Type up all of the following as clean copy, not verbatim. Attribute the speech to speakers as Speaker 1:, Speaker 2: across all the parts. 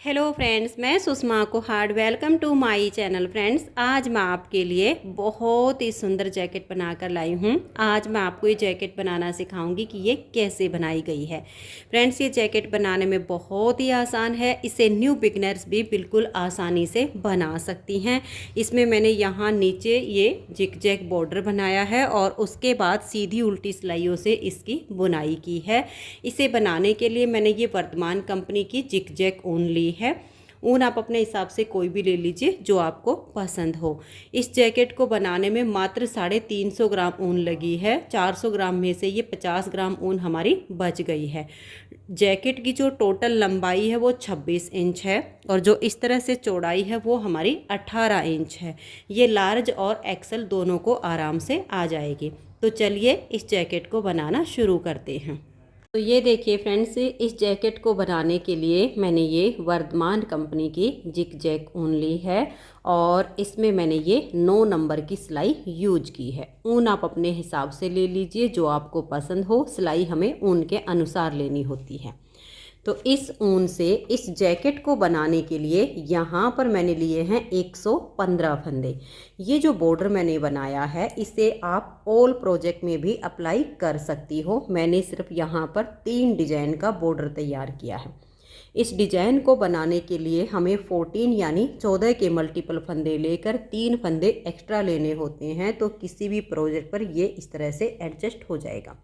Speaker 1: Hello friends, मैं Sushma Kuhad. Welcome to my channel. Friends, आज मैं आपके लिए बहुत ही सुंदर जैकेट बनाकर लाई हूँ। आज मैं आपको ये जैकेट बनाना सिखाऊंगी कि ये कैसे बनाई गई है। फ्रेंड्स, ये जैकेट बनाने में बहुत ही आसान है। इसे न्यू बिगनर्स भी बिल्कुल आसानी से बना सकती हैं। इसमें मैंने यहाँ नीचे ये जिग जैग बॉर्डर बनाया है और उसके बाद सीधी उल्टी सिलाइयों से इसकी बुनाई की है। इसे बनाने के लिए मैंने ये वर्धमान कंपनी की जिग जैग ऊन ली है। ऊन आप अपने हिसाब से कोई भी ले लीजिए जो आपको पसंद हो। इस जैकेट को बनाने में मात्र 350 ग्राम ऊन लगी है। 400 ग्राम में से ये 50 ग्राम ऊन हमारी बच गई है। जैकेट की जो टोटल लंबाई है वो 26 इंच है और जो इस तरह से चौड़ाई है वो हमारी 18 इंच है। ये लार्ज और एक्सल दोनों को आराम से आ जाएगी। तो चलिए इस जैकेट को बनाना शुरू करते हैं। तो ये देखिए फ्रेंड्स, इस जैकेट को बनाने के लिए मैंने ये वर्धमान कंपनी की जिग जैग ऊन ली है और इसमें मैंने ये 9 नंबर की सिलाई यूज की है। ऊन आप अपने हिसाब से ले लीजिए जो आपको पसंद हो। सिलाई हमें ऊन के अनुसार लेनी होती है। तो इस ऊन से इस जैकेट को बनाने के लिए यहाँ पर मैंने लिए हैं 115 फंदे। ये जो बॉर्डर मैंने बनाया है इसे आप ऑल प्रोजेक्ट में भी अप्लाई कर सकती हो। मैंने सिर्फ यहाँ पर 3 डिजाइन का बॉर्डर तैयार किया है। इस डिजाइन को बनाने के लिए हमें 14 यानी 14 के मल्टीपल फंदे लेकर 3 फंदे एक्स्ट्रा लेने होते हैं। तो किसी भी प्रोजेक्ट पर ये इस तरह से एडजस्ट हो जाएगा।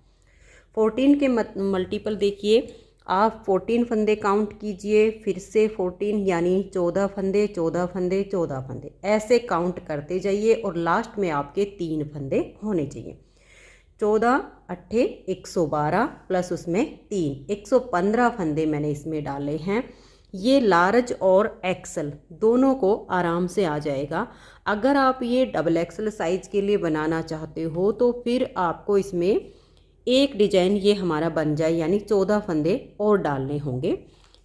Speaker 1: 14 के मल्टीपल देखिए, आप 14 फंदे काउंट कीजिए, फिर से 14 यानी 14 फंदे 14 फंदे 14 फंदे ऐसे काउंट करते जाइए और लास्ट में आपके 3 फंदे होने चाहिए। 14 अट्ठे 112 प्लस उसमें 3 115 फंदे मैंने इसमें डाले हैं। ये लार्ज और एक्सल दोनों को आराम से आ जाएगा। अगर आप ये डबल एक्सल साइज के लिए बनाना चाहते हो तो फिर आपको इसमें एक डिजाइन ये हमारा बन जाए यानी 14 फंदे और डालने होंगे,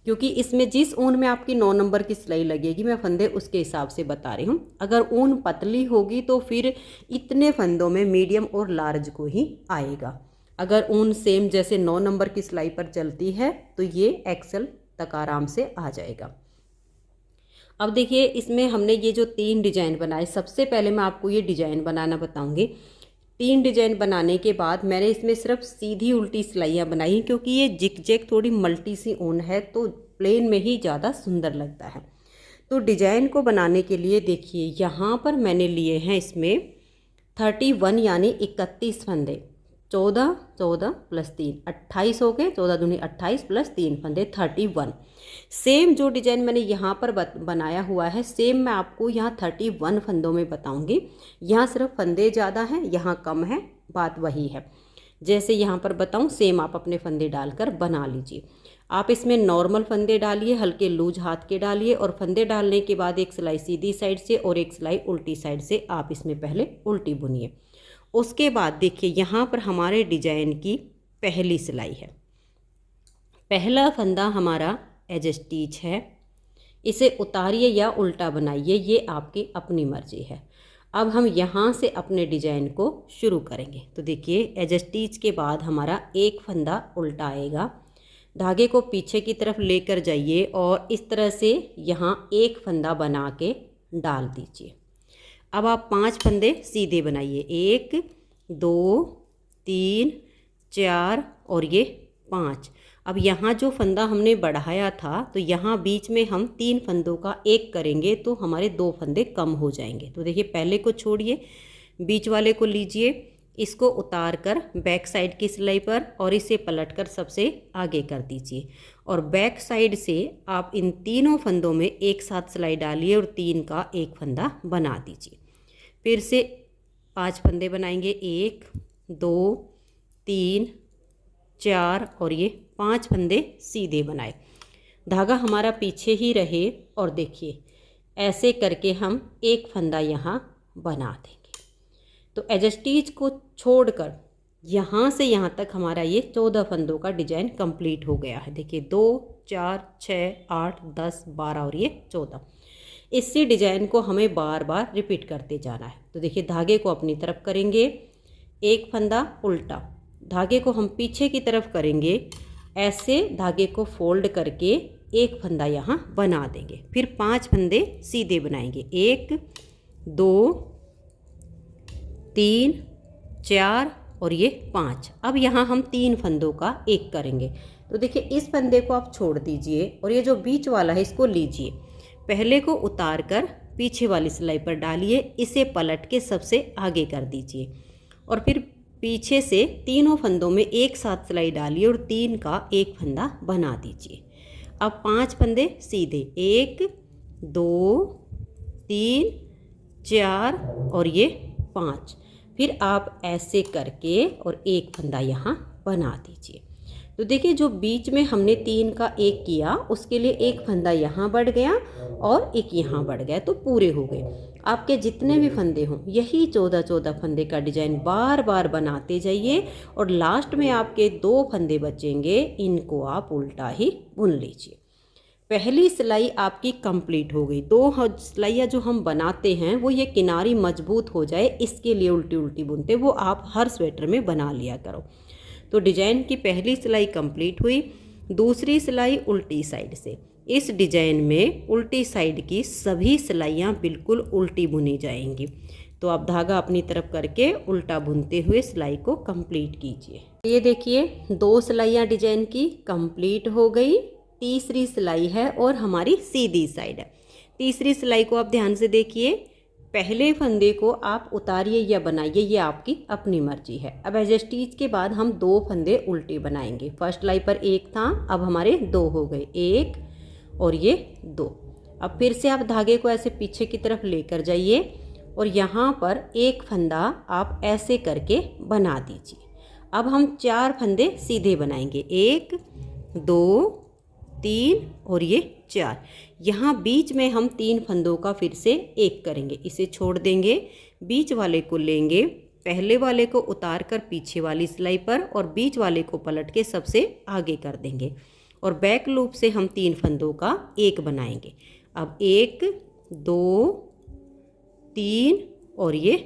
Speaker 1: क्योंकि इसमें जिस ऊन में आपकी 9 नंबर की सिलाई लगेगी मैं फंदे उसके हिसाब से बता रही हूँ। अगर ऊन पतली होगी तो फिर इतने फंदों में मीडियम और लार्ज को ही आएगा। अगर ऊन सेम जैसे 9 नंबर की सिलाई पर चलती है तो ये एक्सल तक आराम से आ जाएगा। अब देखिए, इसमें हमने ये जो 3 डिजाइन बनाए, सबसे पहले मैं आपको ये डिजाइन बनाना बताऊंगी। 3 डिजाइन बनाने के बाद मैंने इसमें सिर्फ सीधी उल्टी सिलाइयाँ बनाई क्योंकि ये जिग जैग थोड़ी मल्टी सी ऊन है तो प्लेन में ही ज़्यादा सुंदर लगता है। तो डिजाइन को बनाने के लिए देखिए यहाँ पर मैंने लिए हैं इसमें 31 यानी 31 फंदे। 14 14 प्लस 3 28 हो गए। 14 दूनी 28 प्लस 3 फंदे 31। सेम जो डिजाइन मैंने यहाँ पर बनाया हुआ है सेम मैं आपको यहाँ 31 फंदों में बताऊंगी। यहाँ सिर्फ फंदे ज़्यादा हैं, यहाँ कम है, बात वही है। जैसे यहाँ पर बताऊँ सेम आप अपने फंदे डालकर बना लीजिए। आप इसमें नॉर्मल फंदे डालिए, हल्के लूज हाथ के डालिए और फंदे डालने के बाद एक सिलाई सीधी साइड से और एक सिलाई उल्टी साइड से आप इसमें पहले उल्टी बुनिए। उसके बाद देखिए यहाँ पर हमारे डिजाइन की पहली सिलाई है। पहला फंदा हमारा एज स्टिच है। इसे उतारिए या उल्टा बनाइए, ये आपकी अपनी मर्जी है। अब हम यहाँ से अपने डिजाइन को शुरू करेंगे। तो देखिए एज स्टिच के बाद हमारा एक फंदा उल्टा आएगा। धागे को पीछे की तरफ लेकर जाइए और इस तरह से यहाँ एक फंदा बना के डाल दीजिए। अब आप 5 फंदे सीधे बनाइए, 1 2 3 4 और ये 5। अब यहाँ जो फंदा हमने बढ़ाया था तो यहाँ बीच में हम 3 फंदों का एक करेंगे तो हमारे 2 फंदे कम हो जाएंगे। तो देखिए पहले को छोड़िए, बीच वाले को लीजिए, इसको उतार कर बैक साइड की सिलाई पर और इसे पलटकर सबसे आगे कर दीजिए और बैक साइड से आप इन तीनों फंदों में एक साथ सिलाई डालिए और 3 का एक फंदा बना दीजिए। फिर से 5 फंदे बनाएंगे, 1 2 3 4 और ये 5 फंदे सीधे बनाए। धागा हमारा पीछे ही रहे और देखिए ऐसे करके हम एक फंदा यहाँ बना देंगे। तो एज स्टिच को छोड़कर यहाँ से यहाँ तक हमारा ये 14 फंदों का डिजाइन कंप्लीट हो गया है। देखिए 2 4 6 8 10 12 और ये 14। इसी डिजाइन को हमें बार बार रिपीट करते जाना है। तो देखिए धागे को अपनी तरफ करेंगे, एक फंदा उल्टा, धागे को हम पीछे की तरफ करेंगे, ऐसे धागे को फोल्ड करके एक फंदा यहाँ बना देंगे। फिर 5 फंदे सीधे बनाएंगे, 1 2 3 4 और ये 5। अब यहाँ हम 3 फंदों का एक करेंगे। तो देखिए इस फंदे को आप छोड़ दीजिए और ये जो बीच वाला है इसको लीजिए, पहले को उतार कर पीछे वाली सिलाई पर डालिए, इसे पलट के सबसे आगे कर दीजिए और फिर पीछे से तीनों फंदों में एक साथ सिलाई डालिए और 3 का एक फंदा बना दीजिए। अब 5 फंदे सीधे, 1 2 3 4 और ये 5। फिर आप ऐसे करके और एक फंदा यहाँ बना दीजिए। तो देखिए जो बीच में हमने 3 का एक किया उसके लिए एक फंदा यहाँ बढ़ गया और एक यहाँ बढ़ गया, तो पूरे हो गए। आपके जितने भी फंदे हों यही 14 फंदे का डिजाइन बार बार बनाते जाइए और लास्ट में आपके 2 फंदे बचेंगे, इनको आप उल्टा ही बुन लीजिए। पहली सिलाई आपकी कंप्लीट हो गई। 2 सिलाइयाँ जो हम बनाते हैं वो ये किनारी मजबूत हो जाए इसके लिए उल्टी उल्टी बुनते, वो आप हर स्वेटर में बना लिया करो। तो डिजाइन की पहली सिलाई कंप्लीट हुई। दूसरी सिलाई उल्टी साइड से। इस डिजाइन में उल्टी साइड की सभी सिलाइयाँ बिल्कुल उल्टी बुनी जाएंगी। तो आप धागा अपनी तरफ करके उल्टा बुनते हुए सिलाई को कंप्लीट कीजिए। ये देखिए 2 सिलाइयाँ डिजाइन की कंप्लीट हो गई। तीसरी सिलाई है और हमारी सीधी साइड है। तीसरी सिलाई को आप ध्यान से देखिए, पहले फंदे को आप उतारिए या बनाइए, ये आपकी अपनी मर्जी है। अब एज स्टिच के बाद हम 2 फंदे उल्टे बनाएंगे। फर्स्ट सिलाई पर 1 था, अब हमारे 2 हो गए, 1 और ये 2। अब फिर से आप धागे को ऐसे पीछे की तरफ लेकर जाइए और यहाँ पर एक फंदा आप ऐसे करके बना दीजिए। अब हम 4 फंदे सीधे बनाएंगे, 1 2 3 और ये 4। यहाँ बीच में हम 3 फंदों का फिर से एक करेंगे, इसे छोड़ देंगे, बीच वाले को लेंगे, पहले वाले को उतार कर पीछे वाली सिलाई पर और बीच वाले को पलट के सबसे आगे कर देंगे और बैक लूप से हम 3 फंदों का एक बनाएंगे। अब 1 2 3 और ये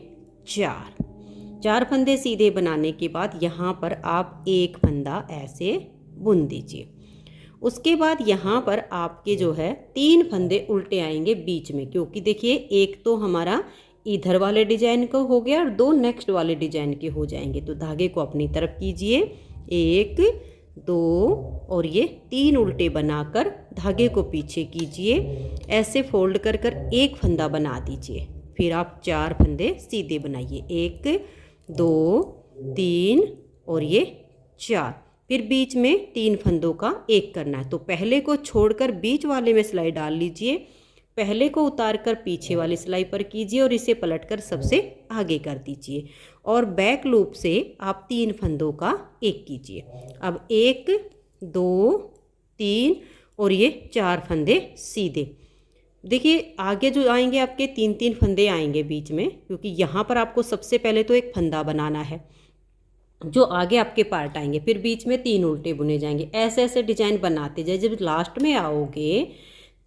Speaker 1: 4 फंदे सीधे बनाने के बाद यहाँ पर आप एक फंदा ऐसे बुन दीजिए। उसके बाद यहाँ पर आपके जो है 3 फंदे उल्टे आएंगे बीच में, क्योंकि देखिए एक तो हमारा इधर वाले डिजाइन का हो गया और 2 नेक्स्ट वाले डिजाइन के हो जाएंगे। तो धागे को अपनी तरफ कीजिए, 1 2 और ये 3 उल्टे बनाकर धागे को पीछे कीजिए, ऐसे फोल्ड कर कर एक फंदा बना दीजिए। फिर आप 4 फंदे सीधे बनाइए, 1 2 3 और ये 4। फिर बीच में 3 फंदों का एक करना है। तो पहले को छोड़कर बीच वाले में सिलाई डाल लीजिए, पहले को उतार कर पीछे वाली सिलाई पर कीजिए और इसे पलटकर सबसे आगे कर दीजिए और बैक लूप से आप 3 फंदों का एक कीजिए। अब 1 2 3 और ये 4 फंदे सीधे। देखिए आगे जो आएंगे आपके 3 फंदे आएंगे बीच में, क्योंकि यहाँ पर आपको सबसे पहले तो एक फंदा बनाना है, जो आगे आपके पार्ट आएंगे, फिर बीच में 3 उल्टे बुने जाएंगे। ऐसे ऐसे डिजाइन बनाते जाए, जब लास्ट में आओगे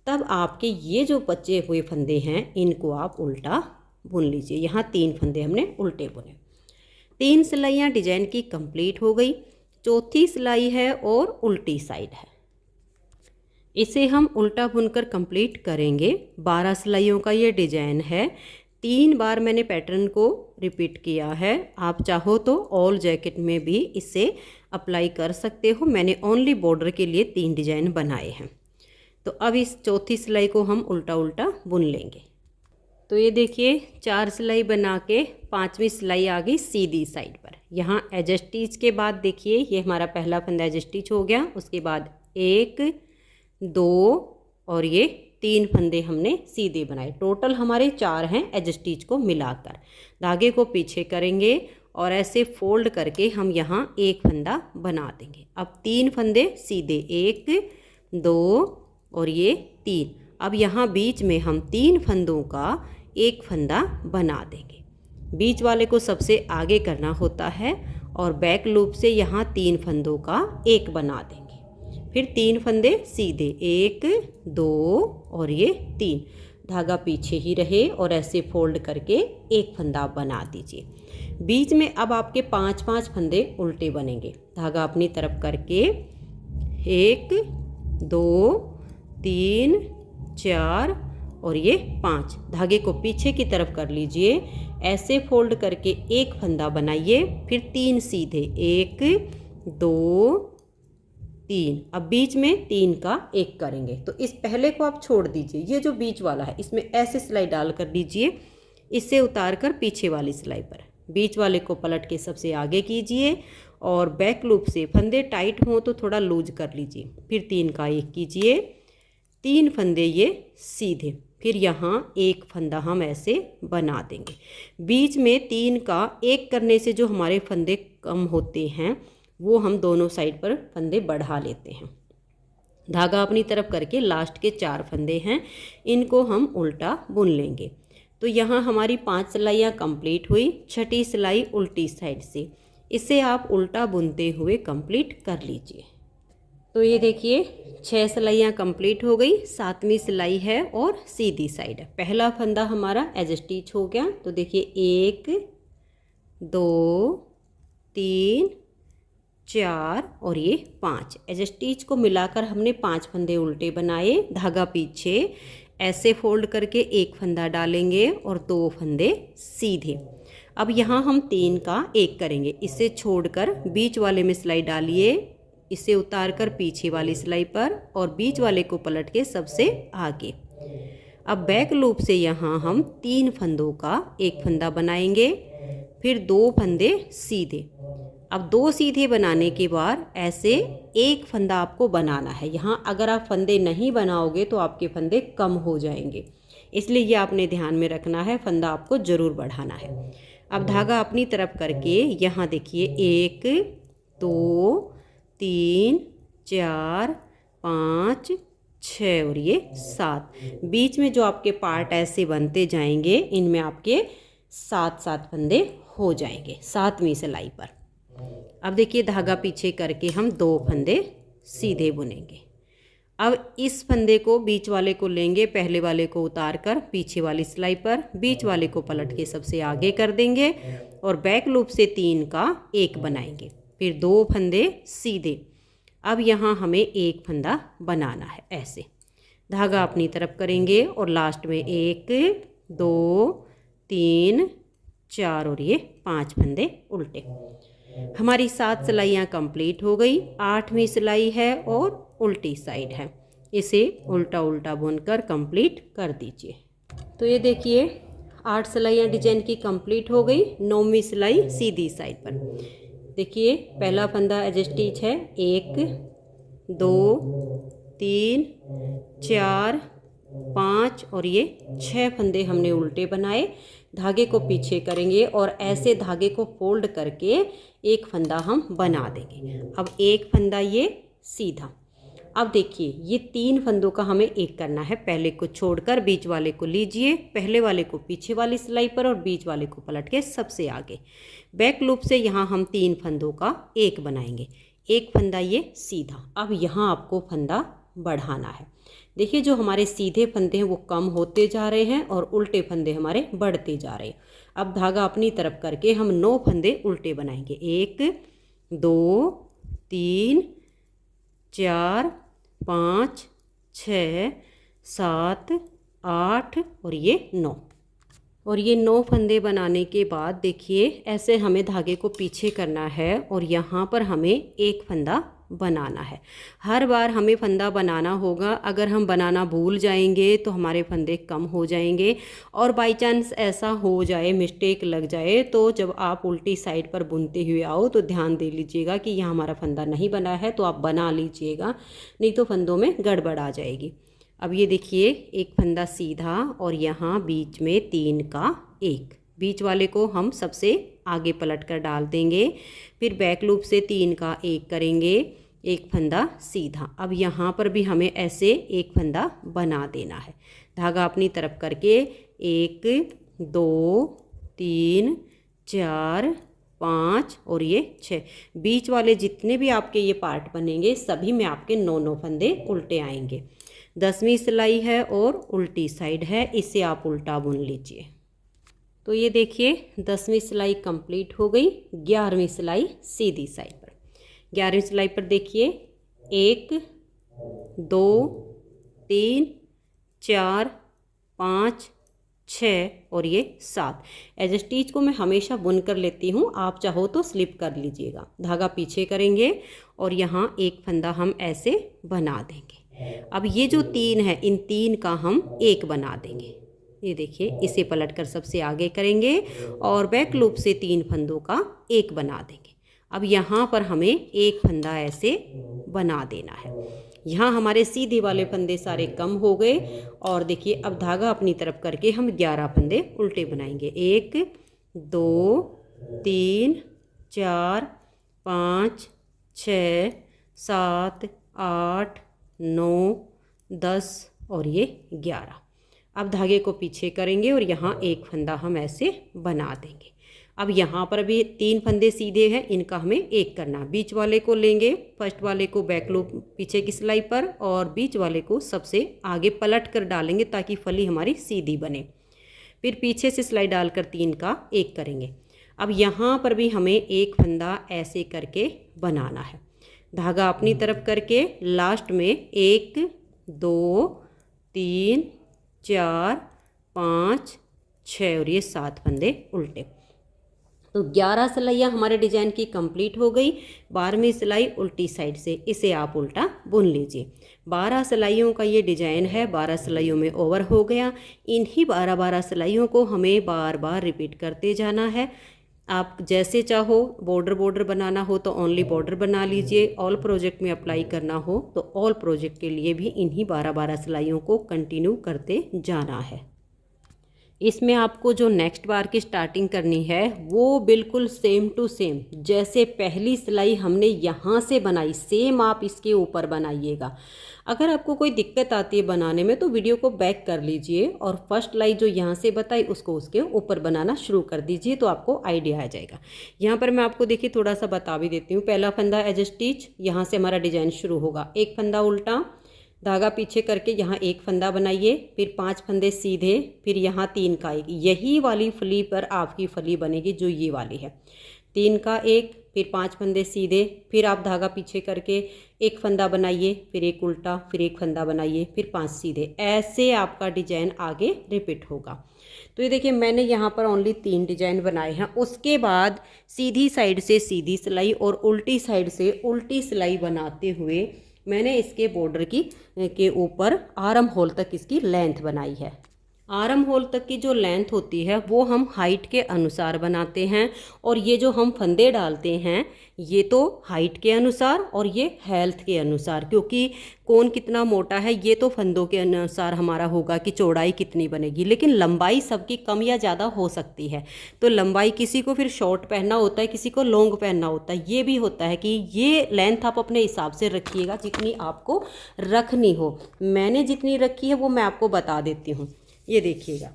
Speaker 1: तब आपके ये जो बचे हुए फंदे हैं इनको आप उल्टा बुन लीजिए। यहाँ 3 फंदे हमने उल्टे बुने। 3 सिलाइयाँ डिजाइन की कंप्लीट हो गई। चौथी सिलाई है और उल्टी साइड है, इसे हम उल्टा बुनकर कंप्लीट करेंगे। 12 सिलाइयों का ये डिजाइन है। 3 बार मैंने पैटर्न को रिपीट किया है। आप चाहो तो ऑल जैकेट में भी इसे अप्लाई कर सकते हो। मैंने ओनली बॉर्डर के लिए 3 डिजाइन बनाए हैं। तो अब इस चौथी सिलाई को हम उल्टा उल्टा बुन लेंगे। तो ये देखिए 4 सिलाई बना के 5वीं सिलाई आ गई सीधी साइड पर। यहाँ एज स्टिच के बाद देखिए ये हमारा पहला फंदा एज स्टिच हो गया। उसके बाद 1 2 और ये 3 फंदे हमने सीधे बनाए। टोटल हमारे 4 हैं एज स्टिच को मिलाकर। धागे को पीछे करेंगे और ऐसे फोल्ड करके हम यहाँ एक फंदा बना देंगे। अब 3 फंदे सीधे, 1 2 और ये 3। अब यहाँ बीच में हम 3 फंदों का एक फंदा बना देंगे। बीच वाले को सबसे आगे करना होता है और बैक लूप से यहाँ 3 फंदों का एक बना देंगे। फिर 3 फंदे सीधे, 1 2 और ये 3। धागा पीछे ही रहे और ऐसे फोल्ड करके एक फंदा बना दीजिए। बीच में अब आपके 5 फंदे उल्टे बनेंगे। धागा अपनी तरफ करके 1 2 3 4 और ये 5। धागे को पीछे की तरफ कर लीजिए, ऐसे फोल्ड करके एक फंदा बनाइए, फिर 3 सीधे, 1 2 3। अब बीच में 3 का 1 करेंगे। तो इस पहले को आप छोड़ दीजिए, ये जो बीच वाला है इसमें ऐसे सिलाई डाल कर दीजिए, इससे उतार कर पीछे वाली सिलाई पर, बीच वाले को पलट के सबसे आगे कीजिए और बैक लूप से फंदे टाइट हों तो थोड़ा लूज कर लीजिए, फिर 3 का 1 कीजिए, 3 फंदे ये सीधे, फिर यहाँ एक फंदा हम ऐसे बना देंगे। बीच में 3 का 1 करने से जो हमारे फंदे कम होते हैं वो हम दोनों साइड पर फंदे बढ़ा लेते हैं। धागा अपनी तरफ करके लास्ट के 4 फंदे हैं, इनको हम उल्टा बुन लेंगे। तो यहाँ हमारी 5 सिलाइयाँ कंप्लीट हुई, छठी सिलाई उल्टी साइड से, इसे आप उल्टा बुनते हुए कंप्लीट कर लीजिए। तो ये देखिए 6 सिलाइयाँ कंप्लीट हो गई, 7वीं सिलाई है और सीधी साइड है। पहला फंदा हमारा एज स्टिच हो गया। तो देखिए 1 2 3 4 और ये 5, एज स्टिच को मिलाकर हमने 5 फंदे उल्टे बनाए। धागा पीछे ऐसे फोल्ड करके एक फंदा डालेंगे और 2 फंदे सीधे। अब यहाँ हम 3 का 1 करेंगे, इसे छोड़कर बीच वाले में सिलाई डालिए, इसे उतार कर पीछे वाली सिलाई पर और बीच वाले को पलट के सबसे आगे। अब बैक लूप से यहाँ हम 3 फंदों का 1 फंदा बनाएंगे, फिर 2 फंदे सीधे। अब 2 सीधे बनाने के बाद ऐसे एक फंदा आपको बनाना है। यहाँ अगर आप फंदे नहीं बनाओगे तो आपके फंदे कम हो जाएंगे, इसलिए ये आपने ध्यान में रखना है, फंदा आपको ज़रूर बढ़ाना है। अब धागा अपनी तरफ करके यहाँ देखिए 1 2 3 4 5 6 और ये 7। बीच में जो आपके पार्ट ऐसे बनते जाएंगे, इनमें आपके 7 फंदे हो जाएंगे 7वीं सिलाई पर। अब देखिए धागा पीछे करके हम 2 फंदे सीधे बुनेंगे। अब इस फंदे को बीच वाले को लेंगे, पहले वाले को उतार कर पीछे वाली सिलाई पर, बीच वाले को पलट के सबसे आगे कर देंगे और बैक लूप से 3 का 1 बनाएंगे, फिर 2 फंदे सीधे। अब यहाँ हमें 1 फंदा बनाना है ऐसे। धागा अपनी तरफ करेंगे और लास्ट में 1 2 3 4 और ये 5 फंदे उल्टे। हमारी 7 सिलाइयाँ कंप्लीट हो गई, 8वीं सिलाई है और उल्टी साइड है, इसे उल्टा उल्टा बुनकर कंप्लीट कर दीजिए। तो ये देखिए 8 सिलाइयाँ डिजाइन की कंप्लीट हो गई, 9वीं सिलाई सीधी साइड पर। देखिए पहला फंदा एज स्टिच है, 1 2 3 4 5 और ये 6 फंदे हमने उल्टे बनाए। धागे को पीछे करेंगे और ऐसे धागे को फोल्ड करके एक फंदा हम बना देंगे। अब एक फंदा ये सीधा। अब देखिए ये 3 फंदों का हमें 1 करना है, पहले को छोड़कर बीच वाले को लीजिए, पहले वाले को पीछे वाली सिलाई पर और बीच वाले को पलट के सबसे आगे। बैक लूप से यहाँ हम 3 फंदों का 1 बनाएंगे, एक फंदा ये सीधा। अब यहाँ आपको फंदा बढ़ाना है। देखिए जो हमारे सीधे फंदे हैं वो कम होते जा रहे हैं और उल्टे फंदे हमारे बढ़ते जा रहे हैं। अब धागा अपनी तरफ करके हम 9 फंदे उल्टे बनाएंगे, 1 2 3 4 5 6 7 8 और ये 9। और ये 9 फंदे बनाने के बाद देखिए ऐसे हमें धागे को पीछे करना है और यहाँ पर हमें एक फंदा बनाना है। हर बार हमें फंदा बनाना होगा, अगर हम बनाना भूल जाएंगे तो हमारे फंदे कम हो जाएंगे। और बाई चांस ऐसा हो जाए, मिस्टेक लग जाए, तो जब आप उल्टी साइड पर बुनते हुए आओ तो ध्यान दे लीजिएगा कि यहाँ हमारा फंदा नहीं बना है, तो आप बना लीजिएगा, नहीं तो फंदों में गड़बड़ आ जाएगी। अब ये देखिए एक फंदा सीधा और यहाँ बीच में 3 का 1, बीच वाले को हम सबसे आगे पलट कर डाल देंगे, फिर बैक लूप से 3 का 1 करेंगे, एक फंदा सीधा। अब यहाँ पर भी हमें ऐसे एक फंदा बना देना है। धागा अपनी तरफ करके 1 2 3 4 5 और ये 6, बीच वाले जितने भी आपके ये पार्ट बनेंगे सभी में आपके 9 फंदे उल्टे आएंगे। 10वीं सिलाई है और उल्टी साइड है, इसे आप उल्टा बुन लीजिए। तो ये देखिए 10वीं सिलाई कंप्लीट हो गई। 11वीं सिलाई सीधी साइड पर। 11वीं सिलाई पर देखिए 1 2 3 4 5 6 और ये 7। एज स्टिच को मैं हमेशा बुन कर लेती हूँ, आप चाहो तो स्लिप कर लीजिएगा। धागा पीछे करेंगे और यहाँ एक फंदा हम ऐसे बना देंगे। अब ये जो 3 है, इन 3 का हम एक बना देंगे। ये देखिए, इसे पलट कर सबसे आगे करेंगे और बैक लूप से 3 फंदों का एक बना देंगे। अब यहाँ पर हमें एक फंदा ऐसे बना देना है। यहाँ हमारे सीधे वाले फंदे सारे कम हो गए और देखिए अब धागा अपनी तरफ करके हम 11 फंदे उल्टे बनाएंगे। 1 2 3 4 5 6 7 8 9 10 और ये 11। अब धागे को पीछे करेंगे और यहाँ एक फंदा हम ऐसे बना देंगे। अब यहाँ पर भी 3 फंदे सीधे हैं, इनका हमें एक करना। बीच वाले को लेंगे, फर्स्ट वाले को बैक लूप पीछे की सिलाई पर और बीच वाले को सबसे आगे पलट कर डालेंगे ताकि फली हमारी सीधी बने। फिर पीछे से सिलाई डालकर 3 का एक करेंगे। अब यहाँ पर भी हमें एक फंदा ऐसे करके बनाना है। धागा अपनी तरफ करके लास्ट में 1 2 3 4 5 6 और ये 7 फंदे उल्टे। तो 11 सिलाइयाँ हमारे डिजाइन की कंप्लीट हो गई। 12वीं सिलाई उल्टी साइड से, इसे आप उल्टा बुन लीजिए। 12 सिलाइयों का ये डिजाइन है। 12 सिलाइयों में ओवर हो गया। इन्हीं 12 सिलाइयों को हमें बार बार रिपीट करते जाना है। आप जैसे चाहो, बॉर्डर बनाना हो तो ओनली बॉर्डर बना लीजिए। ऑल प्रोजेक्ट में अप्लाई करना हो तो ऑल प्रोजेक्ट के लिए भी इन्हीं 12 सिलाइयों को कंटिन्यू करते जाना है। इसमें आपको जो नेक्स्ट बार की स्टार्टिंग करनी है वो बिल्कुल सेम टू सेम जैसे पहली सिलाई हमने यहाँ से बनाई, सेम आप इसके ऊपर बनाइएगा। अगर आपको कोई दिक्कत आती है बनाने में तो वीडियो को बैक कर लीजिए और फर्स्ट सिलाई जो यहाँ से बताई उसको उसके ऊपर बनाना शुरू कर दीजिए, तो आपको आइडिया आ जाएगा। यहाँ पर मैं आपको देखिए थोड़ा सा बता भी देती हूँ। पहला फंदा एज स्टिच, यहाँ से हमारा डिजाइन शुरू होगा। एक फंदा उल्टा, धागा पीछे करके यहाँ एक फंदा बनाइए, फिर 5 फंदे सीधे, फिर यहाँ 3 का एक। यही वाली फली पर आपकी फली बनेगी जो ये वाली है। 3 का एक, फिर 5 फंदे सीधे, फिर आप धागा पीछे करके एक फंदा बनाइए, फिर एक उल्टा, फिर एक फंदा बनाइए, फिर 5 सीधे। ऐसे आपका डिजाइन आगे रिपीट होगा। तो ये देखिए मैंने यहाँ पर ओनली 3 डिजाइन बनाए हैं। उसके बाद सीधी साइड से सीधी सिलाई और उल्टी साइड से उल्टी सिलाई बनाते हुए मैंने इसके बॉर्डर की के ऊपर आर्म होल तक इसकी लेंथ बनाई है। आर्म होल तक की जो लेंथ होती है वो हम हाइट के अनुसार बनाते हैं और ये जो हम फंदे डालते हैं ये तो हाइट के अनुसार और ये हेल्थ के अनुसार, क्योंकि कौन कितना मोटा है ये तो फंदों के अनुसार हमारा होगा कि चौड़ाई कितनी बनेगी, लेकिन लंबाई सबकी कम या ज़्यादा हो सकती है। तो लंबाई किसी को फिर शॉर्ट पहनना होता है, किसी को लॉन्ग पहनना होता है। ये भी होता है कि ये लेंथ आप अपने हिसाब से रखिएगा जितनी आपको रखनी हो। मैंने जितनी रखी है वो मैं आपको बता देती हूँ। ये देखिएगा,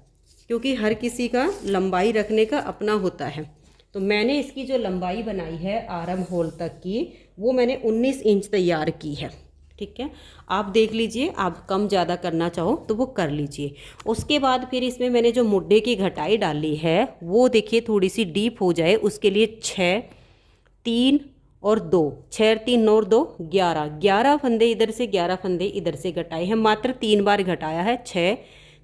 Speaker 1: क्योंकि हर किसी का लंबाई रखने का अपना होता है। तो मैंने इसकी जो लंबाई बनाई है आर्म होल तक की वो मैंने 19 इंच तैयार की है। ठीक है, आप देख लीजिए, आप कम ज़्यादा करना चाहो तो वो कर लीजिए। उसके बाद फिर इसमें मैंने जो मुड्ढे की घटाई डाली है वो देखिए थोड़ी सी डीप हो जाए, उसके लिए 6 3 और 2, 6 3 और 2 11 फंदे इधर से 11 फंदे इधर से घटाए हैं। मात्र 3 बार घटाया है, 6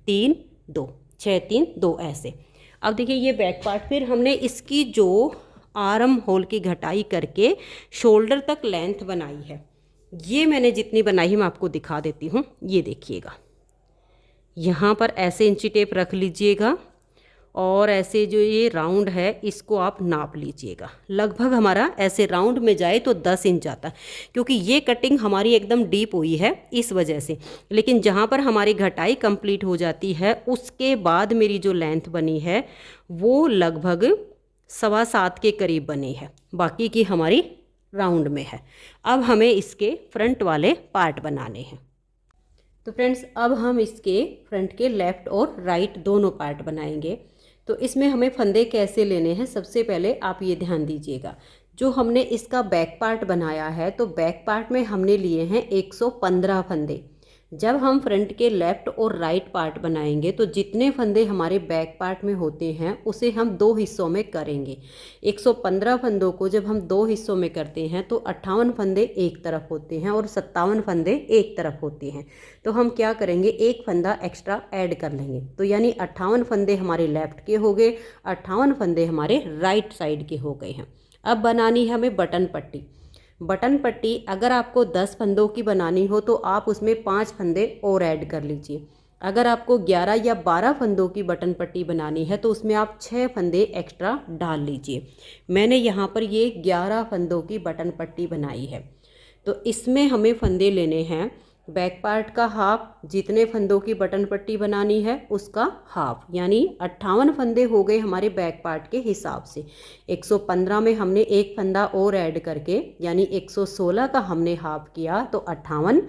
Speaker 1: 3 2 6 3 2 ऐसे। अब देखिए ये बैक पार्ट, फिर हमने इसकी जो आर्म होल की घटाई करके शोल्डर तक लेंथ बनाई है, ये मैंने जितनी बनाई है मैं आपको दिखा देती हूँ। ये देखिएगा, यहाँ पर ऐसे इंची टेप रख लीजिएगा और ऐसे जो ये राउंड है इसको आप नाप लीजिएगा। लगभग हमारा ऐसे राउंड में जाए तो 10 इंच आता है, क्योंकि ये कटिंग हमारी एकदम डीप हुई है इस वजह से। लेकिन जहाँ पर हमारी घटाई कंप्लीट हो जाती है उसके बाद मेरी जो लेंथ बनी है वो लगभग 7.25 के करीब बनी है, बाकी की हमारी राउंड में है। अब हमें इसके फ्रंट वाले पार्ट बनाने हैं। तो फ्रेंड्स अब हम इसके फ्रंट के लेफ़्ट और राइट दोनों पार्ट बनाएंगे। तो इसमें हमें फंदे कैसे लेने हैं, सबसे पहले आप ये ध्यान दीजिएगा। जो हमने इसका बैक पार्ट बनाया है तो बैक पार्ट में हमने लिए हैं 115 फंदे। जब हम फ्रंट के लेफ़्ट और राइट पार्ट बनाएंगे तो जितने फंदे हमारे बैक पार्ट में होते हैं उसे हम 2 हिस्सों में करेंगे। 115 फंदों को जब हम 2 हिस्सों में करते हैं तो 58 फंदे एक तरफ होते हैं और 57 फंदे एक तरफ होते हैं। तो हम क्या करेंगे, एक फंदा एक्स्ट्रा ऐड कर लेंगे। तो यानी 58 फंदे हमारे लेफ़्ट के हो गए, 58 फंदे हमारे राइट साइड के हो गए हैं। अब बनानी है हमें बटन पट्टी। बटन पट्टी अगर आपको 10 फंदों की बनानी हो तो आप उसमें 5 फंदे और ऐड कर लीजिए। अगर आपको 11 या 12 फंदों की बटन पट्टी बनानी है तो उसमें आप 6 फंदे एक्स्ट्रा डाल लीजिए। मैंने यहाँ पर ये 11 फंदों की बटन पट्टी बनाई है। तो इसमें हमें फंदे लेने हैं बैक पार्ट का हाफ, जितने फंदों की बटन पट्टी बनानी है उसका हाफ, यानी 58 फंदे हो गए हमारे बैक पार्ट के हिसाब से। 115 में हमने एक फंदा और ऐड करके यानी 116 का हमने हाफ किया तो 58।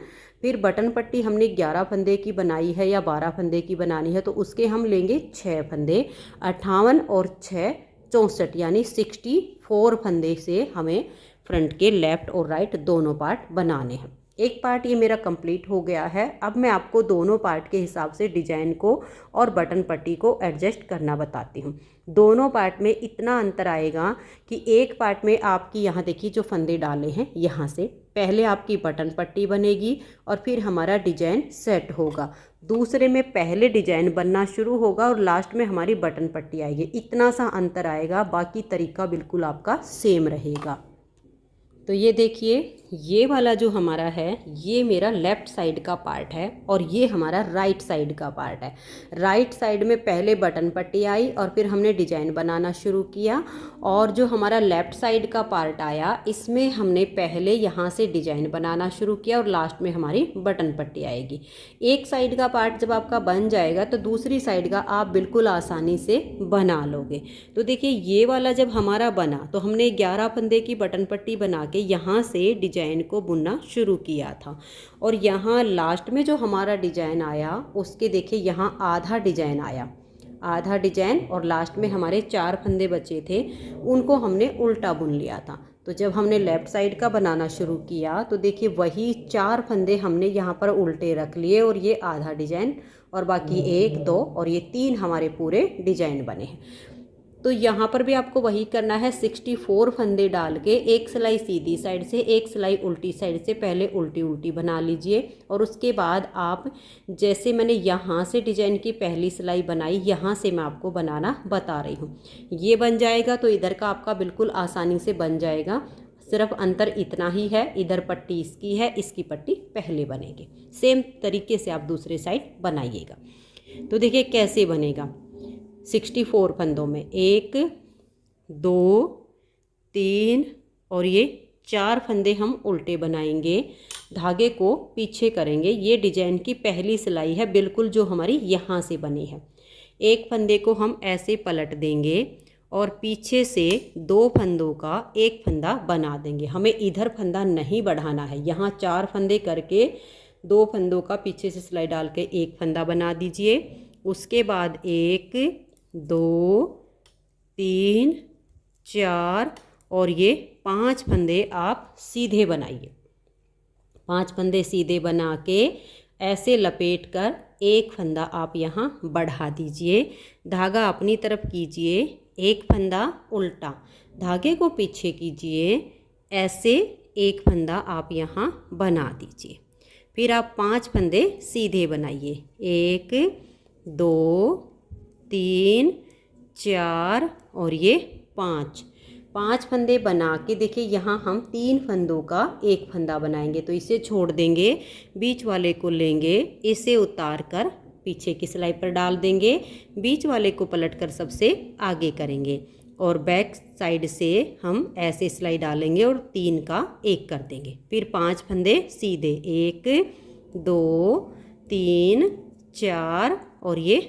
Speaker 1: फिर बटन पट्टी हमने 11 फंदे की बनाई है या 12 फंदे की बनानी है तो उसके हम लेंगे 6 फंदे। 58 और 6 64 यानी 64 फंदे से हमें फ्रंट के लेफ़्ट और राइट दोनों पार्ट बनाने हैं। एक पार्ट ये मेरा कंप्लीट हो गया है। अब मैं आपको दोनों पार्ट के हिसाब से डिजाइन को और बटन पट्टी को एडजस्ट करना बताती हूँ। दोनों पार्ट में इतना अंतर आएगा कि एक पार्ट में आपकी यहाँ देखिए जो फंदे डाले हैं यहाँ से पहले आपकी बटन पट्टी बनेगी और फिर हमारा डिजाइन सेट होगा। दूसरे में पहले डिजाइन बनना शुरू होगा और लास्ट में हमारी बटन पट्टी आएगी। इतना सा अंतर आएगा, बाकी तरीका बिल्कुल आपका सेम रहेगा। तो ये देखिए, ये वाला जो हमारा है ये मेरा लेफ़्ट साइड का पार्ट है और ये हमारा राइट साइड का पार्ट है। राइट साइड में पहले बटन पट्टी आई और फिर हमने डिजाइन बनाना शुरू किया, और जो हमारा लेफ़्ट साइड का पार्ट आया इसमें हमने पहले यहाँ से डिजाइन बनाना शुरू किया और लास्ट में हमारी बटन पट्टी आएगी। एक साइड का पार्ट जब आपका बन जाएगा तो दूसरी साइड का आप बिल्कुल आसानी से बना लोगे। तो देखिए, ये वाला जब हमारा बना तो हमने 11 फंदे की बटन पट्टी बना के यहाँ से डिजाइन को बुनना शुरू किया था, और यहाँ लास्ट में जो हमारा डिजाइन आया उसके देखिए यहाँ आधा डिजाइन आया, आधा डिजाइन, और लास्ट में हमारे 4 फंदे बचे थे उनको हमने उल्टा बुन लिया था। तो जब हमने लेफ़्ट साइड का बनाना शुरू किया तो देखिए वही 4 फंदे हमने यहाँ पर उल्टे रख लिए और ये आधा डिजाइन, और बाकी 1 2 और ये 3 हमारे पूरे डिजाइन बने हैं। तो यहाँ पर भी आपको वही करना है, 64 फंदे डाल के एक सिलाई सीधी साइड से एक सिलाई उल्टी साइड से पहले उल्टी उल्टी बना लीजिए, और उसके बाद आप जैसे मैंने यहाँ से डिजाइन की पहली सिलाई बनाई यहाँ से मैं आपको बनाना बता रही हूँ। ये बन जाएगा तो इधर का आपका बिल्कुल आसानी से बन जाएगा। सिर्फ अंतर इतना ही है, इधर पट्टी इसकी है, इसकी पट्टी पहले बनेगी। सेम तरीके से आप दूसरे साइड बनाइएगा। तो देखिए कैसे बनेगा। 64 फंदों में 1 2 3 और ये 4 फंदे हम उल्टे बनाएंगे, धागे को पीछे करेंगे। ये डिजाइन की पहली सिलाई है बिल्कुल जो हमारी यहाँ से बनी है। एक फंदे को हम ऐसे पलट देंगे और पीछे से 2 फंदों का एक फंदा बना देंगे। हमें इधर फंदा नहीं बढ़ाना है, यहाँ 4 फंदे करके 2 फंदों का पीछे से सिलाई डाल के एक फंदा बना दीजिए। उसके बाद 1 2 3 4 और ये 5 फंदे आप सीधे बनाइए। 5 फंदे सीधे बना के ऐसे लपेट कर एक फंदा आप यहाँ बढ़ा दीजिए। धागा अपनी तरफ कीजिए, एक फंदा उल्टा, धागे को पीछे कीजिए, ऐसे एक फंदा आप यहाँ बना दीजिए। फिर आप 5 फंदे सीधे बनाइए, 1 2 3 4 और ये 5 फंदे बना के देखिए यहाँ हम 3 फंदों का एक फंदा बनाएंगे। तो इसे छोड़ देंगे, बीच वाले को लेंगे, इसे उतार कर पीछे की सिलाई पर डाल देंगे, बीच वाले को पलट कर सबसे आगे करेंगे और बैक साइड से हम ऐसे सिलाई डालेंगे और 3 का एक कर देंगे। फिर 5 फंदे सीधे, 1 2 3 4 और ये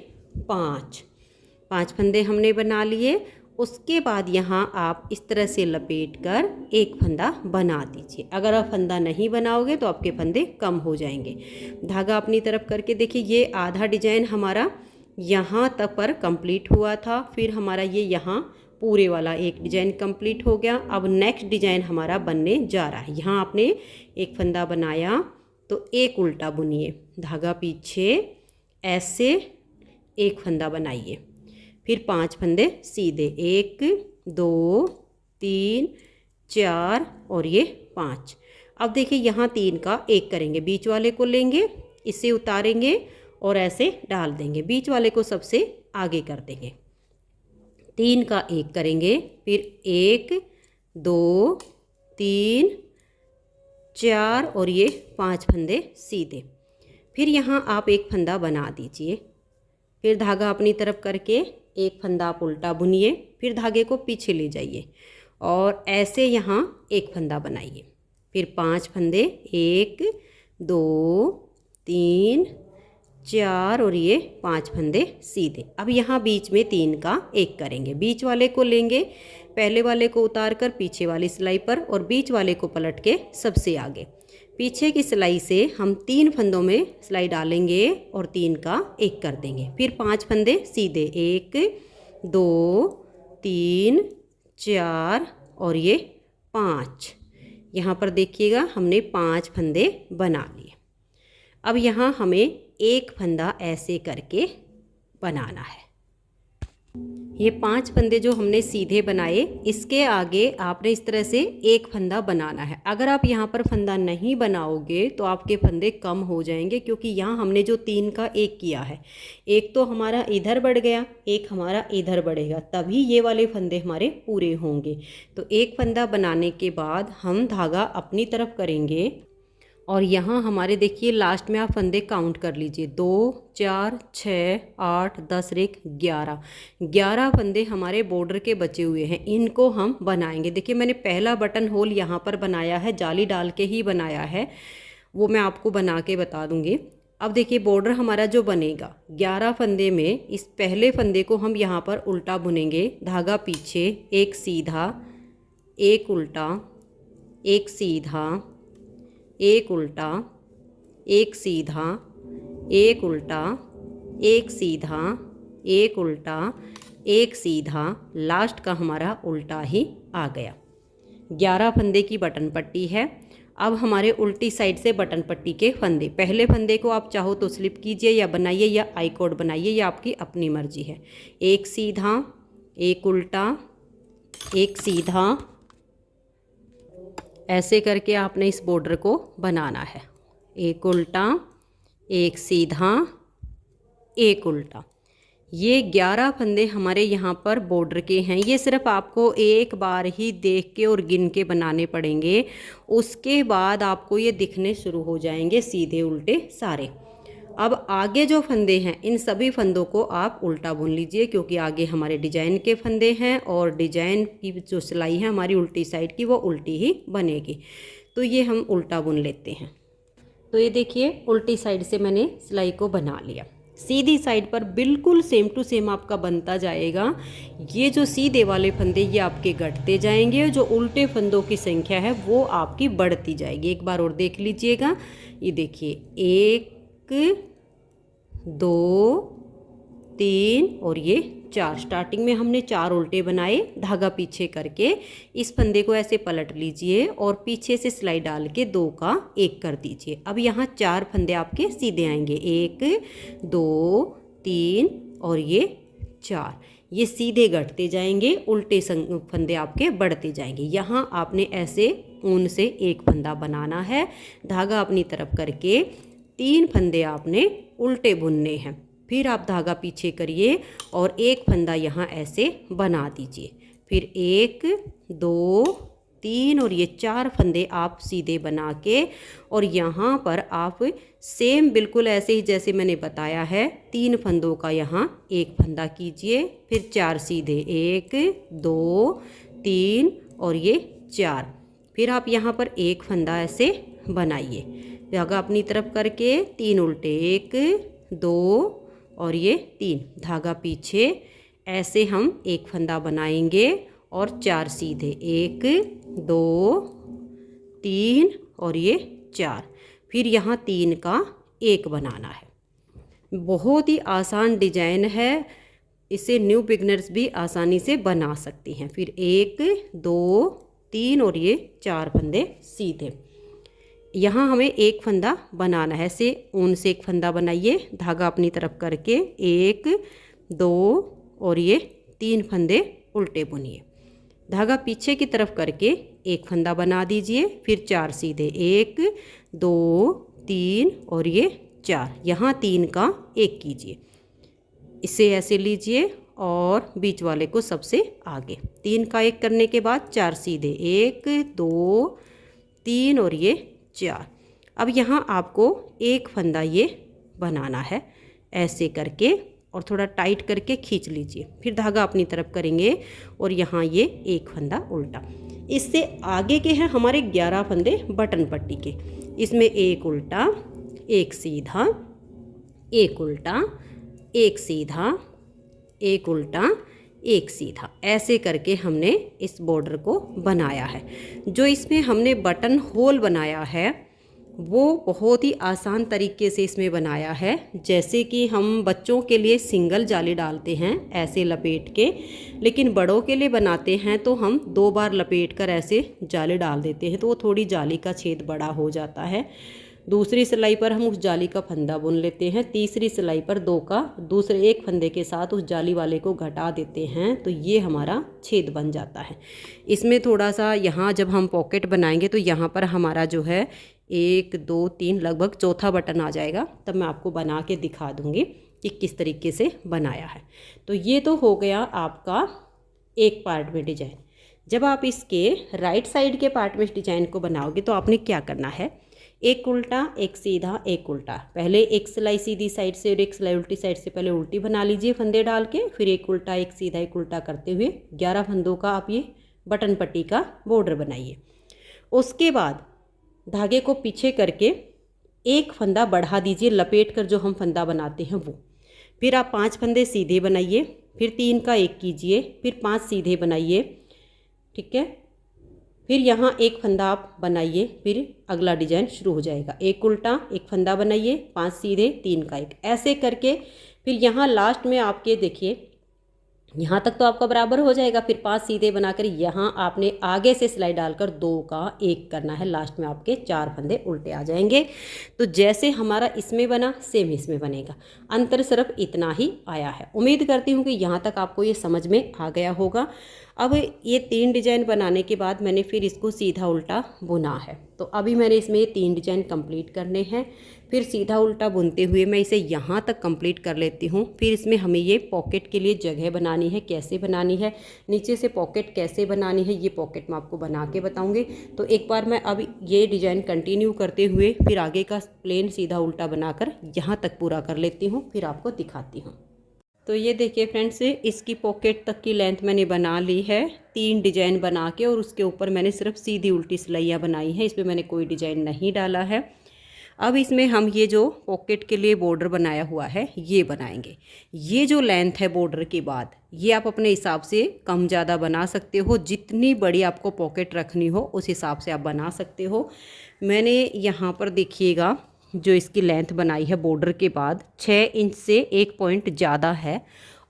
Speaker 1: 5 फंदे हमने बना लिए। उसके बाद यहाँ आप इस तरह से लपेट कर एक फंदा बना दीजिए। अगर आप फंदा नहीं बनाओगे तो आपके फंदे कम हो जाएंगे। धागा अपनी तरफ करके देखिए, ये आधा डिजाइन हमारा यहाँ तक पर कंप्लीट हुआ था। फिर हमारा ये यहाँ पूरे वाला एक डिजाइन कंप्लीट हो गया। अब नेक्स्ट डिजाइन हमारा बनने जा रहा है। यहाँ आपने एक फंदा बनाया, तो एक उल्टा बुनिए, धागा पीछे ऐसे एक फंदा बनाइए, फिर 5 फंदे सीधे, 1 2 3 4 और ये 5। अब देखिए यहाँ 3 का एक करेंगे, बीच वाले को लेंगे, इसे उतारेंगे और ऐसे डाल देंगे, बीच वाले को सबसे आगे कर देंगे। 3 का एक करेंगे, फिर 1 2 3 4 और ये 5 फंदे सीधे। फिर यहाँ आप एक फंदा बना दीजिए, फिर धागा अपनी तरफ करके एक फंदा आप उल्टा बुनिए, फिर धागे को पीछे ले जाइए और ऐसे यहाँ एक फंदा बनाइए, फिर 5 फंदे, 1 2 3 4 और ये 5 फंदे सीधे। अब यहाँ बीच में 3 का एक करेंगे, बीच वाले को लेंगे, पहले वाले को उतार कर पीछे वाली सिलाई पर और बीच वाले को पलट के सबसे आगे। पीछे की सिलाई से हम 3 फंदों में सिलाई डालेंगे और 3 का एक कर देंगे, फिर 5 फंदे सीधे, 1 2 3 4 और ये 5। यहाँ पर देखिएगा हमने 5 फंदे बना लिए। अब यहाँ हमें एक फंदा ऐसे करके बनाना है। ये 5 फंदे जो हमने सीधे बनाए, इसके आगे आपने इस तरह से एक फंदा बनाना है। अगर आप यहाँ पर फंदा नहीं बनाओगे तो आपके फंदे कम हो जाएंगे, क्योंकि यहाँ हमने जो 3 का एक किया है, एक तो हमारा इधर बढ़ गया, एक हमारा इधर बढ़ेगा, तभी ये वाले फंदे हमारे पूरे होंगे। तो एक फंदा बनाने के बाद हम धागा अपनी तरफ करेंगे और यहाँ हमारे देखिए लास्ट में आप फंदे काउंट कर लीजिए, 2 4 6 8 10 1 11 फंदे हमारे बॉर्डर के बचे हुए हैं, इनको हम बनाएंगे। देखिए मैंने पहला बटन होल यहाँ पर बनाया है, जाली डाल के ही बनाया है, वो मैं आपको बना के बता दूँगी। अब देखिए बॉर्डर हमारा जो बनेगा 11 फंदे में, इस पहले फंदे को हम यहाँ पर उल्टा बुनेंगे, धागा पीछे, एक सीधा, एक उल्टा, एक सीधा, एक उल्टा, एक सीधा, एक उल्टा, एक सीधा, एक उल्टा, एक सीधा, लास्ट का हमारा उल्टा ही आ गया। 11 फंदे की बटन पट्टी है। अब हमारे उल्टी साइड से बटन पट्टी के फंदे, पहले फंदे को आप चाहो तो स्लिप कीजिए या बनाइए या आई कोड बनाइए, या आपकी अपनी मर्जी है। एक सीधा, एक उल्टा, एक सीधा, ऐसे करके आपने इस बॉर्डर को बनाना है। एक उल्टा, एक सीधा, एक उल्टा। ये 11 फंदे हमारे यहाँ पर बॉर्डर के हैं। ये सिर्फ आपको एक बार ही देख के और गिन के बनाने पड़ेंगे, उसके बाद आपको ये दिखने शुरू हो जाएंगे सीधे उल्टे सारे। अब आगे जो फंदे हैं, इन सभी फंदों को आप उल्टा बुन लीजिए, क्योंकि आगे हमारे डिजाइन के फंदे हैं और डिजाइन की जो सिलाई है हमारी उल्टी साइड की, वो उल्टी ही बनेगी। तो ये हम उल्टा बुन लेते हैं। तो ये देखिए उल्टी साइड से मैंने सिलाई को बना लिया। सीधी साइड पर बिल्कुल सेम टू सेम आपका बनता जाएगा। ये जो सीधे वाले फंदे ये आपके घटते जाएंगे, जो उल्टे फंदों की संख्या है वो आपकी बढ़ती जाएगी। एक बार और देख लीजिएगा, ये देखिए 1 2 3 और ये 4। स्टार्टिंग में हमने 4 उल्टे बनाए, धागा पीछे करके इस फंदे को ऐसे पलट लीजिए और पीछे से सिलाई डाल के 2 का एक कर दीजिए। अब यहाँ 4 फंदे आपके सीधे आएंगे, 1 2 3 और ये 4। ये सीधे घटते जाएंगे, उल्टे फंदे आपके बढ़ते जाएंगे। यहाँ आपने ऐसे ऊन से एक फंदा बनाना है, धागा अपनी तरफ करके 3 फंदे आपने उल्टे बुनने हैं। फिर आप धागा पीछे करिए और एक फंदा यहाँ ऐसे बना दीजिए, फिर 1 2 3 और ये 4 फंदे आप सीधे बना के, और यहाँ पर आप सेम बिल्कुल ऐसे ही जैसे मैंने बताया है 3 फंदों का यहाँ एक फंदा कीजिए, फिर 4 सीधे, 1 2 3 और ये 4। फिर आप यहाँ पर एक फंदा ऐसे बनाइए, धागा अपनी तरफ करके 3 उल्टे, 1 2 और ये 3, धागा पीछे, ऐसे हम एक फंदा बनाएंगे और 4 सीधे, 1 2 3 और ये 4। फिर यहाँ 3 का एक बनाना है। बहुत ही आसान डिजाइन है, इसे न्यू बिगनर्स भी आसानी से बना सकती हैं। फिर 1 2 3 और ये 4 फंदे सीधे, यहाँ हमें एक फंदा बनाना है। से ऊन से एक फंदा बनाइए, धागा अपनी तरफ करके 1 2 और ये 3 फंदे उल्टे बुनिए। धागा पीछे की तरफ करके एक फंदा बना दीजिए, फिर 4 सीधे 1 2 3 और ये 4, यहाँ 3 का 1 कीजिए। इसे ऐसे लीजिए और बीच वाले को सबसे आगे। 3 का 1 करने के बाद 4 सीधे 1 2 3 और ये 4। अब यहाँ आपको एक फंदा ये बनाना है ऐसे करके, और थोड़ा टाइट करके खींच लीजिए। फिर धागा अपनी तरफ करेंगे और यहाँ ये एक फंदा उल्टा। इससे आगे के हैं हमारे 11 फंदे बटन पट्टी के। इसमें एक उल्टा, एक सीधा, एक उल्टा, एक सीधा, एक उल्टा, एक सीधा, ऐसे करके हमने इस बॉर्डर को बनाया है। जो इसमें हमने बटन होल बनाया है वो बहुत ही आसान तरीके से इसमें बनाया है। जैसे कि हम बच्चों के लिए सिंगल जाली डालते हैं ऐसे लपेट के, लेकिन बड़ों के लिए बनाते हैं तो हम 2 बार लपेट कर ऐसे जाली डाल देते हैं, तो वो थोड़ी जाली का छेद बड़ा हो जाता है। दूसरी सिलाई पर हम उस जाली का फंदा बुन लेते हैं, तीसरी सिलाई पर 2 का दूसरे एक फंदे के साथ उस जाली वाले को घटा देते हैं, तो ये हमारा छेद बन जाता है। इसमें थोड़ा सा यहाँ जब हम पॉकेट बनाएंगे तो यहाँ पर हमारा जो है 1 2 3 लगभग चौथा बटन आ जाएगा, तब मैं आपको बना के दिखा दूँगी कि किस तरीके से बनाया है। तो ये तो हो गया आपका एक पार्ट में डिजाइन। जब आप इसके राइट साइड के पार्ट में इस डिजाइन को बनाओगे तो आपने क्या करना है, एक उल्टा, एक सीधा, एक उल्टा। पहले एक सिलाई सीधी साइड से और एक सिलाई उल्टी साइड से पहले उल्टी बना लीजिए फंदे डाल के, फिर एक उल्टा, एक सीधा, एक उल्टा करते हुए 11 फंदों का आप ये बटन पट्टी का बॉर्डर बनाइए। उसके बाद धागे को पीछे करके एक फंदा बढ़ा दीजिए, लपेट कर जो हम फंदा बनाते हैं वो। फिर आप 5 फंदे सीधे बनाइए, फिर 3 का 1 कीजिए, फिर 5 सीधे बनाइए, ठीक है। फिर यहाँ एक फंदा आप बनाइए, फिर अगला डिजाइन शुरू हो जाएगा। एक उल्टा, एक फंदा बनाइए, 5 सीधे, 3 का 1, ऐसे करके फिर यहाँ लास्ट में आपके देखिए यहाँ तक तो आपका बराबर हो जाएगा। फिर 5 सीधे बनाकर यहाँ आपने आगे से सिलाई डालकर 2 का 1 करना है, लास्ट में आपके 4 फंदे उल्टे आ जाएंगे। तो जैसे हमारा इसमें बना सेम इसमें बनेगा, अंतर सिर्फ इतना ही आया है। उम्मीद करती हूँ कि यहाँ तक आपको ये समझ में आ गया होगा। अब ये 3 डिजाइन बनाने के बाद मैंने फिर इसको सीधा उल्टा बुना है, तो अभी मैंने इसमें ये 3 डिजाइन कंप्लीट करने हैं। फिर सीधा उल्टा बुनते हुए मैं इसे यहाँ तक कंप्लीट कर लेती हूँ। फिर इसमें हमें ये पॉकेट के लिए जगह बनानी है, कैसे बनानी है, नीचे से पॉकेट कैसे बनानी है, ये पॉकेट मैं आपको बना के बताऊँगी। तो एक बार मैं अब ये डिजाइन कंटिन्यू करते हुए फिर आगे का प्लेन सीधा उल्टा बनाकर यहाँ तक पूरा कर लेती हूँ, फिर आपको दिखाती हूँ। तो ये देखिए फ्रेंड्स, इसकी पॉकेट तक की लेंथ मैंने बना ली है 3 डिजाइन बना के, और उसके ऊपर मैंने सिर्फ सीधी उल्टी सिलाइयाँ बनाई हैं, इसमें मैंने कोई डिजाइन नहीं डाला है। अब इसमें हम ये जो पॉकेट के लिए बॉर्डर बनाया हुआ है ये बनाएंगे। ये जो लेंथ है बॉर्डर के बाद, ये आप अपने हिसाब से कम ज़्यादा बना सकते हो, जितनी बड़ी आपको पॉकेट रखनी हो उस हिसाब से आप बना सकते हो। मैंने यहाँ पर देखिएगा जो इसकी लेंथ बनाई है बॉर्डर के बाद 6 इंच से 1 पॉइंट ज़्यादा है,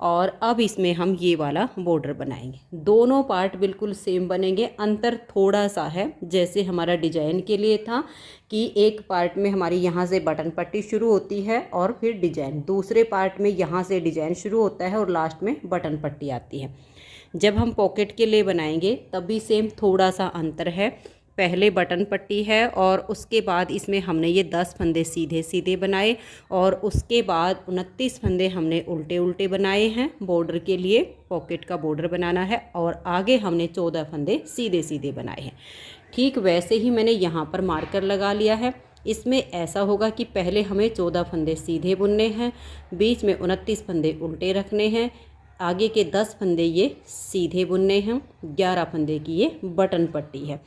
Speaker 1: और अब इसमें हम ये वाला बॉर्डर बनाएंगे। दोनों पार्ट बिल्कुल सेम बनेंगे, अंतर थोड़ा सा है। जैसे हमारा डिजाइन के लिए था कि एक पार्ट में हमारी यहाँ से बटन पट्टी शुरू होती है और फिर डिजाइन, दूसरे पार्ट में यहाँ से डिजाइन शुरू होता है और लास्ट में बटन पट्टी आती है। जब हम पॉकेट के लिए बनाएंगे तब भी सेम थोड़ा सा अंतर है। पहले बटन पट्टी है और उसके बाद इसमें हमने ये 10 फंदे सीधे सीधे बनाए, और उसके बाद 29 फंदे हमने उल्टे उल्टे बनाए हैं बॉर्डर के लिए। पॉकेट का बॉर्डर बनाना है, और आगे हमने 14 फंदे सीधे सीधे बनाए हैं। ठीक वैसे ही मैंने यहाँ पर मार्कर लगा लिया है। इसमें ऐसा होगा कि पहले हमें 14 फंदे सीधे बुनने हैं, बीच में 29 फंदे उल्टे रखने हैं, आगे के 10 फंदे ये सीधे बुनने हैं, 11 फंदे की ये बटन पट्टी है।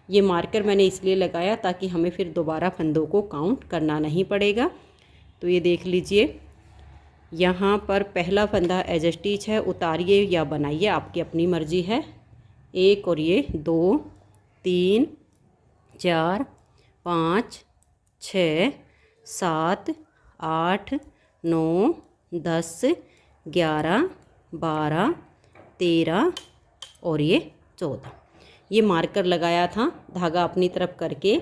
Speaker 1: ये मार्कर मैंने इसलिए लगाया ताकि हमें फिर दोबारा फंदों को काउंट करना नहीं पड़ेगा। तो ये देख लीजिए, यहाँ पर पहला फंदा एज स्टिच है, उतारिए या बनाइए आपकी अपनी मर्जी है। 1 और ये 2 3 4 5 6 7 8 9 10 11 12 13 और ये 14। ये मार्कर लगाया था, धागा अपनी तरफ करके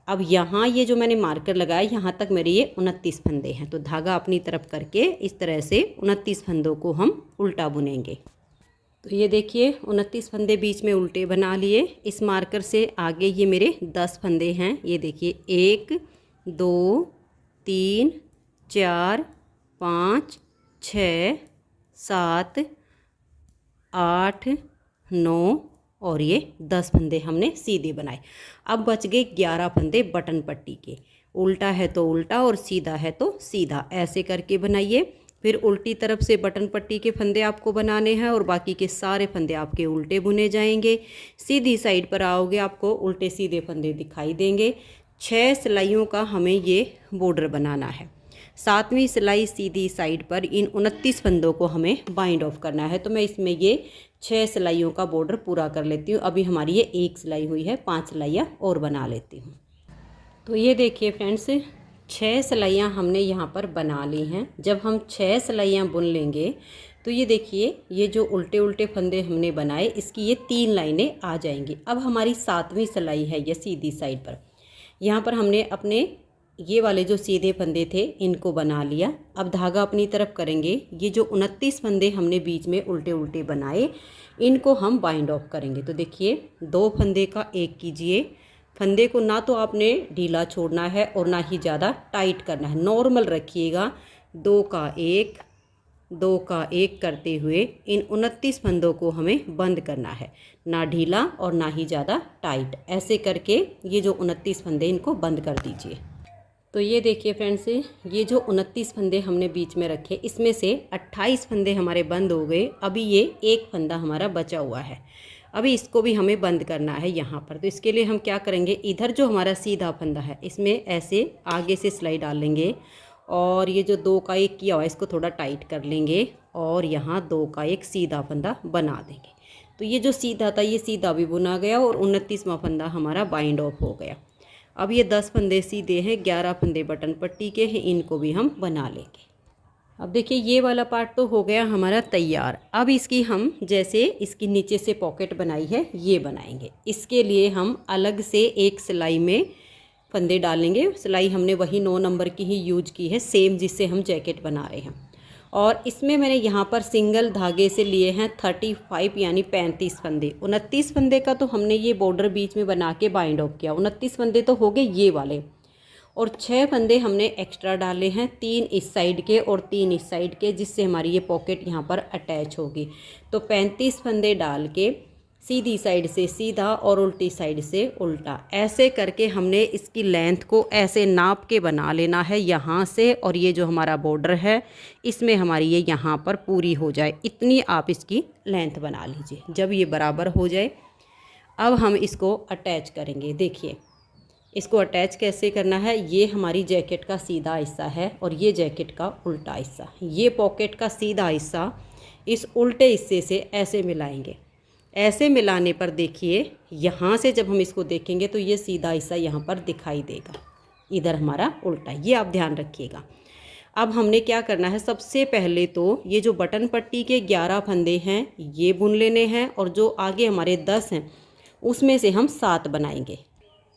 Speaker 1: अब यहाँ ये जो मैंने मार्कर लगाया यहाँ तक मेरे ये 29 फंदे हैं। तो धागा अपनी तरफ करके इस तरह से 29 फंदों को हम उल्टा बुनेंगे। तो ये देखिए 29 फंदे बीच में उल्टे बना लिए। इस मार्कर से आगे ये मेरे 10 फंदे हैं। ये देखिए 1 2 3 4 5 6 7 8 9 और ये 10 फंदे हमने सीधे बनाए। अब बच गए 11 फंदे बटन पट्टी के। उल्टा है तो उल्टा और सीधा है तो सीधा, ऐसे करके बनाइए। फिर उल्टी तरफ से बटन पट्टी के फंदे आपको बनाने हैं और बाकी के सारे फंदे आपके उल्टे बुने जाएंगे। सीधी साइड पर आओगे आपको उल्टे सीधे फंदे दिखाई देंगे। 6 सिलाइयों का हमें ये बॉर्डर बनाना है। 7वीं सिलाई सीधी साइड पर इन 29 फंदों को हमें बाइंड ऑफ करना है। तो मैं इसमें ये 6 सिलाइयों का बॉर्डर पूरा कर लेती हूँ। अभी हमारी ये 1 सिलाई हुई है, 5 सिलाइयाँ और बना लेती हूँ। तो ये देखिए फ्रेंड्स 6 सिलाइयाँ हमने यहाँ पर बना ली हैं। जब हम 6 सिलाइयाँ बुन लेंगे तो ये देखिए ये जो उल्टे उल्टे फंदे हमने बनाए इसकी ये 3 लाइनें आ जाएंगी। अब हमारी 7वीं सिलाई है ये सीधी साइड पर। यहाँ पर हमने अपने ये वाले जो सीधे फंदे थे इनको बना लिया। अब धागा अपनी तरफ करेंगे। ये जो 29 फंदे हमने बीच में उल्टे उल्टे बनाए इनको हम बाइंड ऑफ करेंगे। तो देखिए 2 फंदे का 1 कीजिए। फंदे को ना तो आपने ढीला छोड़ना है और ना ही ज़्यादा टाइट करना है, नॉर्मल रखिएगा। 2 का 1 2 का 1 करते हुए इन 29 फंदों को हमें बंद करना है, ना ढीला और ना ही ज़्यादा टाइट। ऐसे करके ये जो 29 फंदे इनको बंद कर दीजिए। तो ये देखिए फ्रेंड्स ये जो 29 फंदे हमने बीच में रखे इसमें से 28 फंदे हमारे बंद हो गए। अभी ये 1 फंदा हमारा बचा हुआ है। अभी इसको भी हमें बंद करना है यहाँ पर। तो इसके लिए हम क्या करेंगे, इधर जो हमारा सीधा फंदा है इसमें ऐसे आगे से सिलाई डाल लेंगे और ये जो 2 का 1 किया हुआ है इसको थोड़ा टाइट कर लेंगे और यहाँ 2 का 1 सीधा फंदा बना देंगे। तो ये जो सीधा था ये सीधा भी बुना गया और 29वां फंदा हमारा बाइंड ऑफ हो गया। अब ये 10 फंदे सीधे हैं, 11 फंदे बटन पट्टी के हैं, इनको भी हम बना लेंगे। अब देखिए ये वाला पार्ट तो हो गया हमारा तैयार। अब इसकी हम जैसे इसकी नीचे से पॉकेट बनाई है ये बनाएंगे। इसके लिए हम अलग से एक सिलाई में फंदे डालेंगे। सिलाई हमने वही 9 नंबर की ही यूज की है, सेम जिससे हम जैकेट बना रहे हैं। और इसमें मैंने यहाँ पर सिंगल धागे से लिए हैं 35 यानी 35 फंदे। 29 फंदे का तो हमने ये बॉर्डर बीच में बना के बाइंड ऑफ किया। 29 फंदे तो हो गए ये वाले और 6 फंदे हमने एक्स्ट्रा डाले हैं, 3 इस साइड के और 3 इस साइड के, जिससे हमारी ये पॉकेट यहाँ पर अटैच होगी। तो 35 फंदे डाल के सीधी साइड से सीधा और उल्टी साइड से उल्टा, ऐसे करके हमने इसकी लेंथ को ऐसे नाप के बना लेना है यहाँ से। और ये जो हमारा बॉर्डर है इसमें हमारी ये यहाँ पर पूरी हो जाए, इतनी आप इसकी लेंथ बना लीजिए। जब ये बराबर हो जाए अब हम इसको अटैच करेंगे। देखिए इसको अटैच कैसे करना है, ये हमारी जैकेट का सीधा हिस्सा है और ये जैकेट का उल्टा हिस्सा। ये पॉकेट का सीधा हिस्सा इस उल्टे हिस्से से ऐसे मिलाएंगे। ऐसे मिलाने पर देखिए यहाँ से जब हम इसको देखेंगे तो ये सीधा हिस्सा यहाँ पर दिखाई देगा, इधर हमारा उल्टा। ये आप ध्यान रखिएगा। अब हमने क्या करना है, सबसे पहले तो ये जो बटन पट्टी के 11 फंदे हैं ये बुन लेने हैं और जो आगे हमारे 10 हैं उसमें से हम 7 बनाएंगे।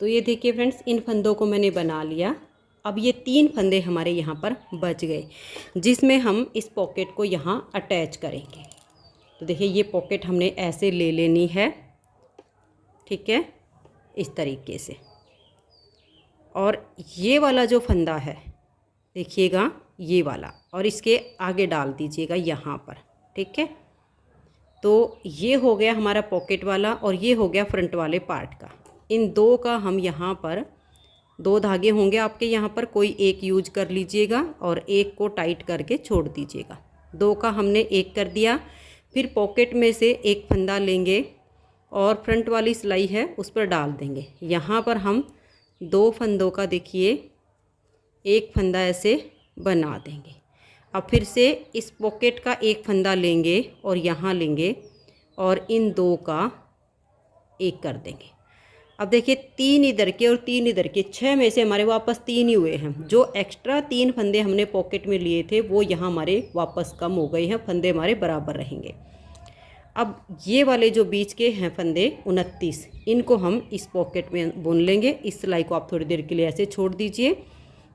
Speaker 1: तो ये देखिए फ्रेंड्स इन फंदों को मैंने बना लिया। अब ये 3 फंदे हमारे यहाँ पर बच गए जिसमें हम इस पॉकेट को यहाँ अटैच करेंगे। तो देखिए ये पॉकेट हमने ऐसे ले लेनी है, ठीक है, इस तरीके से। और ये वाला जो फंदा है देखिएगा ये वाला, और इसके आगे डाल दीजिएगा यहाँ पर, ठीक है। तो ये हो गया हमारा पॉकेट वाला और ये हो गया फ्रंट वाले पार्ट का। इन 2 का हम यहाँ पर 2 धागे होंगे आपके यहाँ पर, कोई एक यूज कर लीजिएगा और एक को टाइट करके छोड़ दीजिएगा। 2 का हमने 1 कर दिया। फिर पॉकेट में से एक फंदा लेंगे और फ्रंट वाली सिलाई है उस पर डाल देंगे। यहाँ पर हम 2 फंदों का देखिए एक फंदा ऐसे बना देंगे। अब फिर से इस पॉकेट का एक फंदा लेंगे और यहाँ लेंगे और इन 2 का 1 कर देंगे। अब देखिए 3 इधर के और 3 इधर के, 6 में से हमारे वापस 3 ही हुए हैं। जो एक्स्ट्रा 3 फंदे हमने पॉकेट में लिए थे वो यहाँ हमारे वापस कम हो गए हैं, फंदे हमारे बराबर रहेंगे। अब ये वाले जो बीच के हैं फंदे 29, इनको हम इस पॉकेट में बुन लेंगे। इस सिलाई को आप थोड़ी देर के लिए ऐसे छोड़ दीजिए,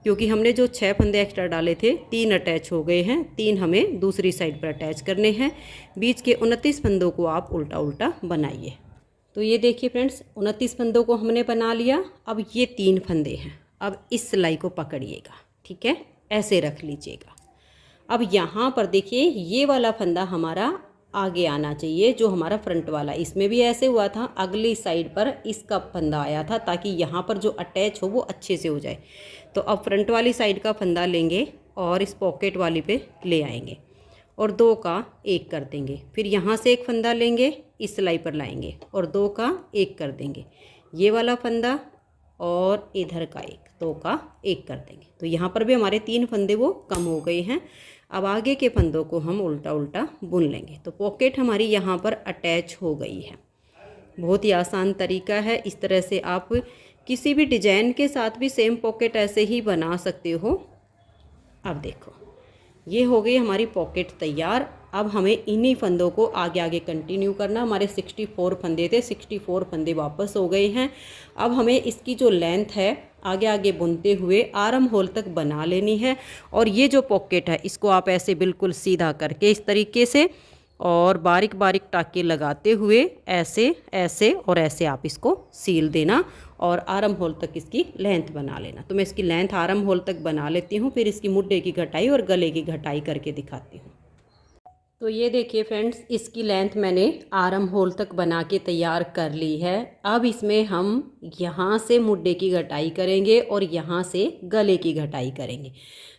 Speaker 1: क्योंकि हमने जो 6 फंदे एक्स्ट्रा डाले थे 3 अटैच हो गए हैं, 3 हमें दूसरी साइड पर अटैच करने हैं। बीच के 29 फंदों को आप उल्टा उल्टा बनाइए। तो ये देखिए फ्रेंड्स, 29 फंदों को हमने बना लिया। अब ये 3 फंदे हैं, अब इस सिलाई को पकड़िएगा, ठीक है, ऐसे रख लीजिएगा। अब यहाँ पर देखिए ये वाला फंदा हमारा आगे आना चाहिए, जो हमारा फ्रंट वाला, इसमें भी ऐसे हुआ था, अगली साइड पर इसका फंदा आया था, ताकि यहाँ पर जो अटैच हो वो अच्छे से हो जाए। तो अब फ्रंट वाली साइड का फंदा लेंगे और इस पॉकेट वाली पे ले आएंगे और 2 का 1 कर देंगे। फिर यहाँ से एक फंदा लेंगे, इस सिलाई पर लाएंगे और 2 का 1 कर देंगे। ये वाला फंदा और इधर का 1, 2 का 1 कर देंगे। तो यहाँ पर भी हमारे 3 फंदे वो कम हो गए हैं। अब आगे के फंदों को हम उल्टा उल्टा बुन लेंगे। तो पॉकेट हमारी यहाँ पर अटैच हो गई है। बहुत ही आसान तरीका है, इस तरह से आप किसी भी डिजाइन के साथ भी सेम पॉकेट ऐसे ही बना सकते हो। अब देखो ये हो गई हमारी पॉकेट तैयार। अब हमें इन्हीं फंदों को आगे आगे कंटिन्यू करना। हमारे 64 फंदे थे, 64 फंदे वापस हो गए हैं। अब हमें इसकी जो लेंथ है आगे आगे बुनते हुए आर्म होल तक बना लेनी है। और ये जो पॉकेट है इसको आप ऐसे बिल्कुल सीधा करके इस तरीके से और बारीक बारीक टाके लगाते हुए ऐसे ऐसे और ऐसे आप इसको सील देना और आर्म होल तक इसकी लेंथ बना लेना। तो मैं इसकी लेंथ आर्म होल तक बना लेती हूँ, फिर इसकी मुड्ढे की घटाई और गले की घटाई करके दिखाती हूँ। तो ये देखिए फ्रेंड्स, इसकी लेंथ मैंने आर्म होल तक बना के तैयार कर ली है। अब इसमें हम यहाँ से मुड्ढे की घटाई करेंगे और यहाँ से गले की घटाई करेंगे।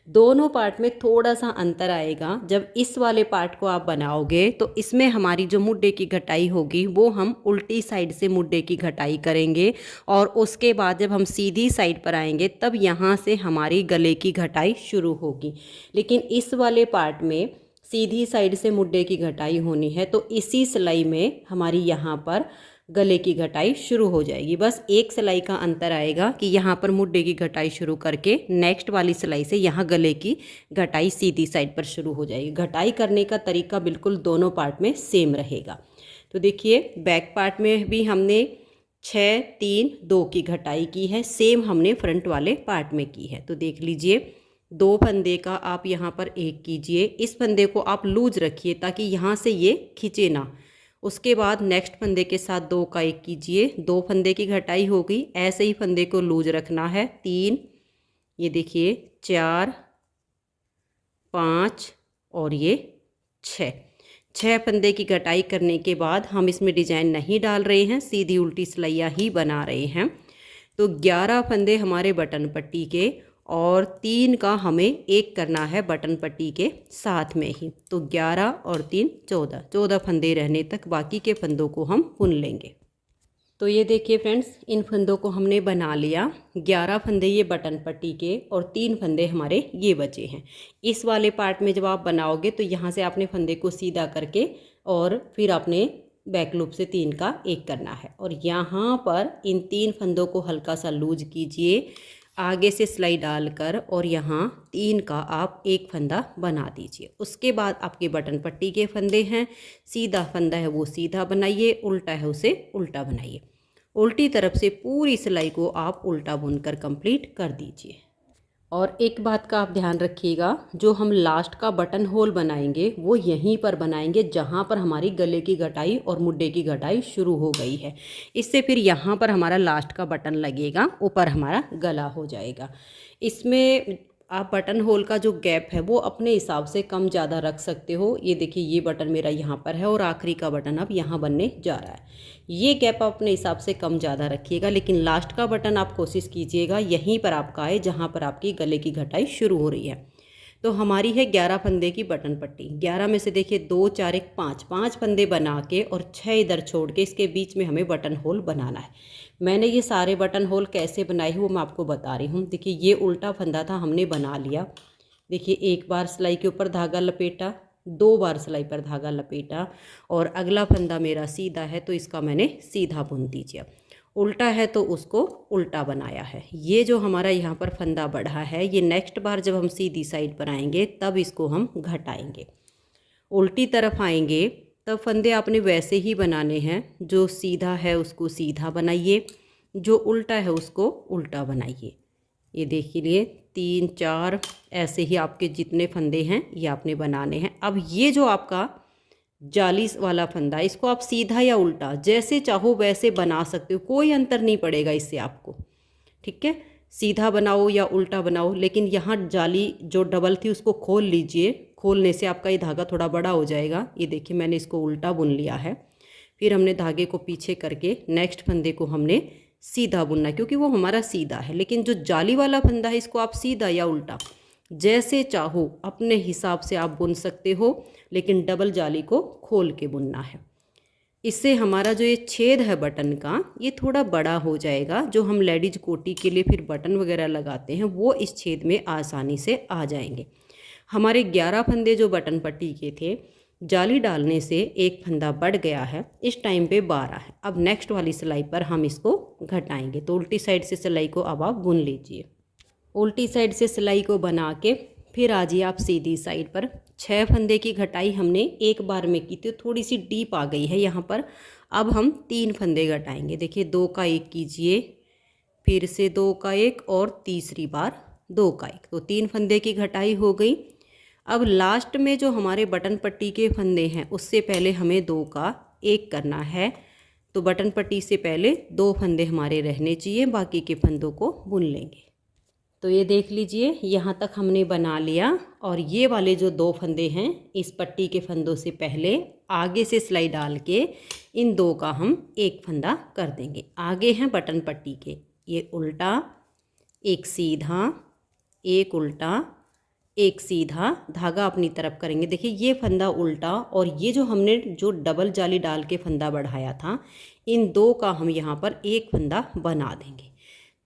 Speaker 1: दोनों पार्ट में थोड़ा सा अंतर आएगा। जब इस वाले पार्ट को आप बनाओगे तो इसमें हमारी जो मुड्ढे की घटाई होगी वो हम उल्टी साइड से मुड्ढे की घटाई करेंगे और उसके बाद जब हम सीधी साइड पर आएंगे तब यहाँ से हमारी गले की घटाई शुरू होगी। लेकिन इस वाले पार्ट में सीधी साइड से मुड्ढे की घटाई होनी है, तो इसी सिलाई में हमारी यहाँ पर गले की घटाई शुरू हो जाएगी। बस एक सिलाई का अंतर आएगा कि यहाँ पर मुड्ढे की घटाई शुरू करके नेक्स्ट वाली सिलाई से यहाँ गले की घटाई सीधी साइड पर शुरू हो जाएगी। घटाई करने का तरीका बिल्कुल दोनों पार्ट में सेम रहेगा। तो देखिए बैक पार्ट में भी हमने 6, 3, 2 की घटाई की है, सेम हमने फ्रंट वाले पार्ट में की है। तो देख लीजिए 2 फंदे का आप यहाँ पर 1 कीजिए। इस फंदे को आप लूज रखिए ताकि यहाँ से ये खींचे ना। उसके बाद नेक्स्ट फंदे के साथ 2 का 1 कीजिए। 2 फंदे की घटाई हो गई। ऐसे ही फंदे को लूज रखना है। 3, ये देखिए 4, 5 और ये 6 फंदे की घटाई करने के बाद हम इसमें डिजाइन नहीं डाल रहे हैं, सीधी उल्टी सिलाइयाँ ही बना रहे हैं। तो 11 फंदे हमारे बटन पट्टी के और 3 का हमें 1 करना है बटन पट्टी के साथ में ही। तो 11 और 3 14 फंदे रहने तक बाकी के फंदों को हम बुन लेंगे। तो ये देखिए फ्रेंड्स, इन फंदों को हमने बना लिया। 11 फंदे ये बटन पट्टी के और 3 फंदे हमारे ये बचे हैं। इस वाले पार्ट में जब आप बनाओगे तो यहाँ से आपने फंदे को सीधा करके और फिर आपने बैक लूप से 3 का 1 करना है और यहाँ पर इन 3 फंदों को हल्का सा लूज कीजिए आगे से सिलाई डालकर और यहाँ 3 का आप 1 फंदा बना दीजिए। उसके बाद आपके बटन पट्टी के फंदे हैं, सीधा फंदा है वो सीधा बनाइए, उल्टा है उसे उल्टा बनाइए। उल्टी तरफ से पूरी सिलाई को आप उल्टा बुनकर कंप्लीट कर दीजिए। और एक बात का आप ध्यान रखिएगा, जो हम लास्ट का बटन होल बनाएंगे वो यहीं पर बनाएंगे जहाँ पर हमारी गले की घटाई और मुड्ढे की घटाई शुरू हो गई है। इससे फिर यहाँ पर हमारा लास्ट का बटन लगेगा, ऊपर हमारा गला हो जाएगा। इसमें आप बटन होल का जो गैप है वो अपने हिसाब से कम ज़्यादा रख सकते हो। ये देखिए ये बटन मेरा यहाँ पर है और आखिरी का बटन अब यहाँ बनने जा रहा है। ये गैप आप अपने हिसाब से कम ज़्यादा रखिएगा, लेकिन लास्ट का बटन आप कोशिश कीजिएगा यहीं पर आपका आए जहाँ पर आपकी गले की घटाई शुरू हो रही है। तो हमारी है 11 फंदे की बटन पट्टी। 11 में से देखिए 2, 4, 1, 5 फंदे बना के और 6 इधर छोड़ के इसके बीच में हमें बटन होल बनाना है। मैंने ये सारे बटन होल कैसे बनाए हैं वो मैं आपको बता रही हूँ। देखिए ये उल्टा फंदा था, हमने बना लिया। देखिए 1 बार सिलाई के ऊपर धागा लपेटा, 2 बार सिलाई पर धागा लपेटा और अगला फंदा मेरा सीधा है तो इसका मैंने सीधा बुन दीजिए। उल्टा है तो उसको उल्टा बनाया है। ये जो हमारा यहाँ पर फंदा बढ़ा है ये नेक्स्ट बार जब हम सीधी साइड पर आएंगे तब इसको हम घटाएंगे। उल्टी तरफ आएंगे तब फंदे आपने वैसे ही बनाने हैं, जो सीधा है उसको सीधा बनाइए, जो उल्टा है उसको उल्टा बनाइए। ये देखिए 3 4 ऐसे ही आपके जितने फंदे हैं ये आपने बनाने हैं। अब ये जो आपका जाली वाला फंदा, इसको आप सीधा या उल्टा जैसे चाहो वैसे बना सकते हो, कोई अंतर नहीं पड़ेगा इससे आपको। ठीक है, सीधा बनाओ या उल्टा बनाओ, लेकिन यहाँ जाली जो डबल थी उसको खोल लीजिए। खोलने से आपका ये धागा थोड़ा बड़ा हो जाएगा। ये देखिए मैंने इसको उल्टा बुन लिया है। फिर हमने धागे को पीछे करके नेक्स्ट फंदे को हमने सीधा बुनना, क्योंकि वो हमारा सीधा है। लेकिन जो जाली वाला फंदा है इसको आप सीधा या उल्टा जैसे चाहो अपने हिसाब से आप बुन सकते हो, लेकिन डबल जाली को खोल के बुनना है। इससे हमारा जो ये छेद है बटन का ये थोड़ा बड़ा हो जाएगा। जो हम लेडीज कोटी के लिए फिर बटन वगैरह लगाते हैं वो इस छेद में आसानी से आ जाएंगे। हमारे 11 फंदे जो बटन पट्टी के थे, जाली डालने से एक फंदा बढ़ गया है, इस टाइम पे 12 है। अब नेक्स्ट वाली सिलाई पर हम इसको घटाएंगे। तो उल्टी साइड से सिलाई को अब आप बुन लीजिए। उल्टी साइड से सिलाई को बना के फिर आ जाइए आप सीधी साइड पर। 6 फंदे की घटाई हमने एक बार में की थी, थोड़ी सी डीप आ गई है यहाँ पर। अब हम 3 फंदे घटाएंगे। देखिए 2 का 1 कीजिए, फिर से 2 का 1 और तीसरी बार 2 का 1, तो 3 फंदे की घटाई हो गई। अब लास्ट में जो हमारे बटन पट्टी के फंदे हैं उससे पहले हमें 2 का 1 करना है। तो बटन पट्टी से पहले 2 फंदे हमारे रहने चाहिए, बाकी के फंदों को बुन लेंगे। तो ये देख लीजिए यहाँ तक हमने बना लिया। और ये वाले जो 2 फंदे हैं इस पट्टी के फंदों से पहले आगे से सिलाई डाल के इन 2 का हम 1 फंदा कर देंगे। आगे हैं बटन पट्टी के, ये उल्टा, एक सीधा, एक उल्टा, एक सीधा, धागा अपनी तरफ करेंगे। देखिए ये फंदा उल्टा, और ये जो हमने जो डबल जाली डाल के फंदा बढ़ाया था, इन 2 का हम यहाँ पर 1 फंदा बना देंगे।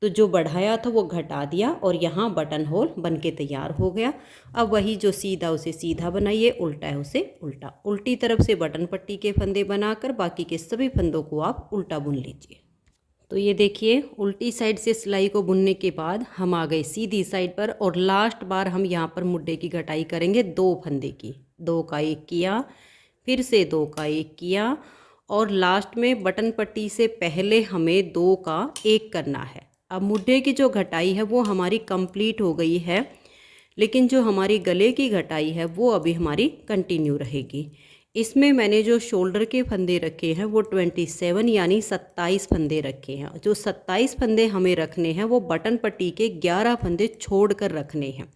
Speaker 1: तो जो बढ़ाया था वो घटा दिया और यहाँ बटन होल बन के तैयार हो गया। अब वही जो सीधा उसे सीधा बनाइए, उल्टा है उसे उल्टा। उल्टी तरफ से बटन पट्टी के फंदे बनाकर बाकी के सभी फंदों को आप उल्टा बुन लीजिए। तो ये देखिए उल्टी साइड से सिलाई को बुनने के बाद हम आ गए सीधी साइड पर, और लास्ट बार हम यहाँ पर मुड्ढे की घटाई करेंगे 2 फंदे की। 2 का 1 किया, फिर से 2 का 1 किया, और लास्ट में बटन पट्टी से पहले हमें 2 का 1 करना है। अब मुड्ढे की जो घटाई है वो हमारी कंप्लीट हो गई है, लेकिन जो हमारी गले की घटाई है वो अभी हमारी कंटिन्यू रहेगी। इसमें मैंने जो शोल्डर के फंदे रखे हैं वो 27 यानी 27 फंदे रखे हैं। जो 27 फंदे हमें रखने हैं वो बटन पट्टी के 11 फंदे छोड़ कर रखने हैं।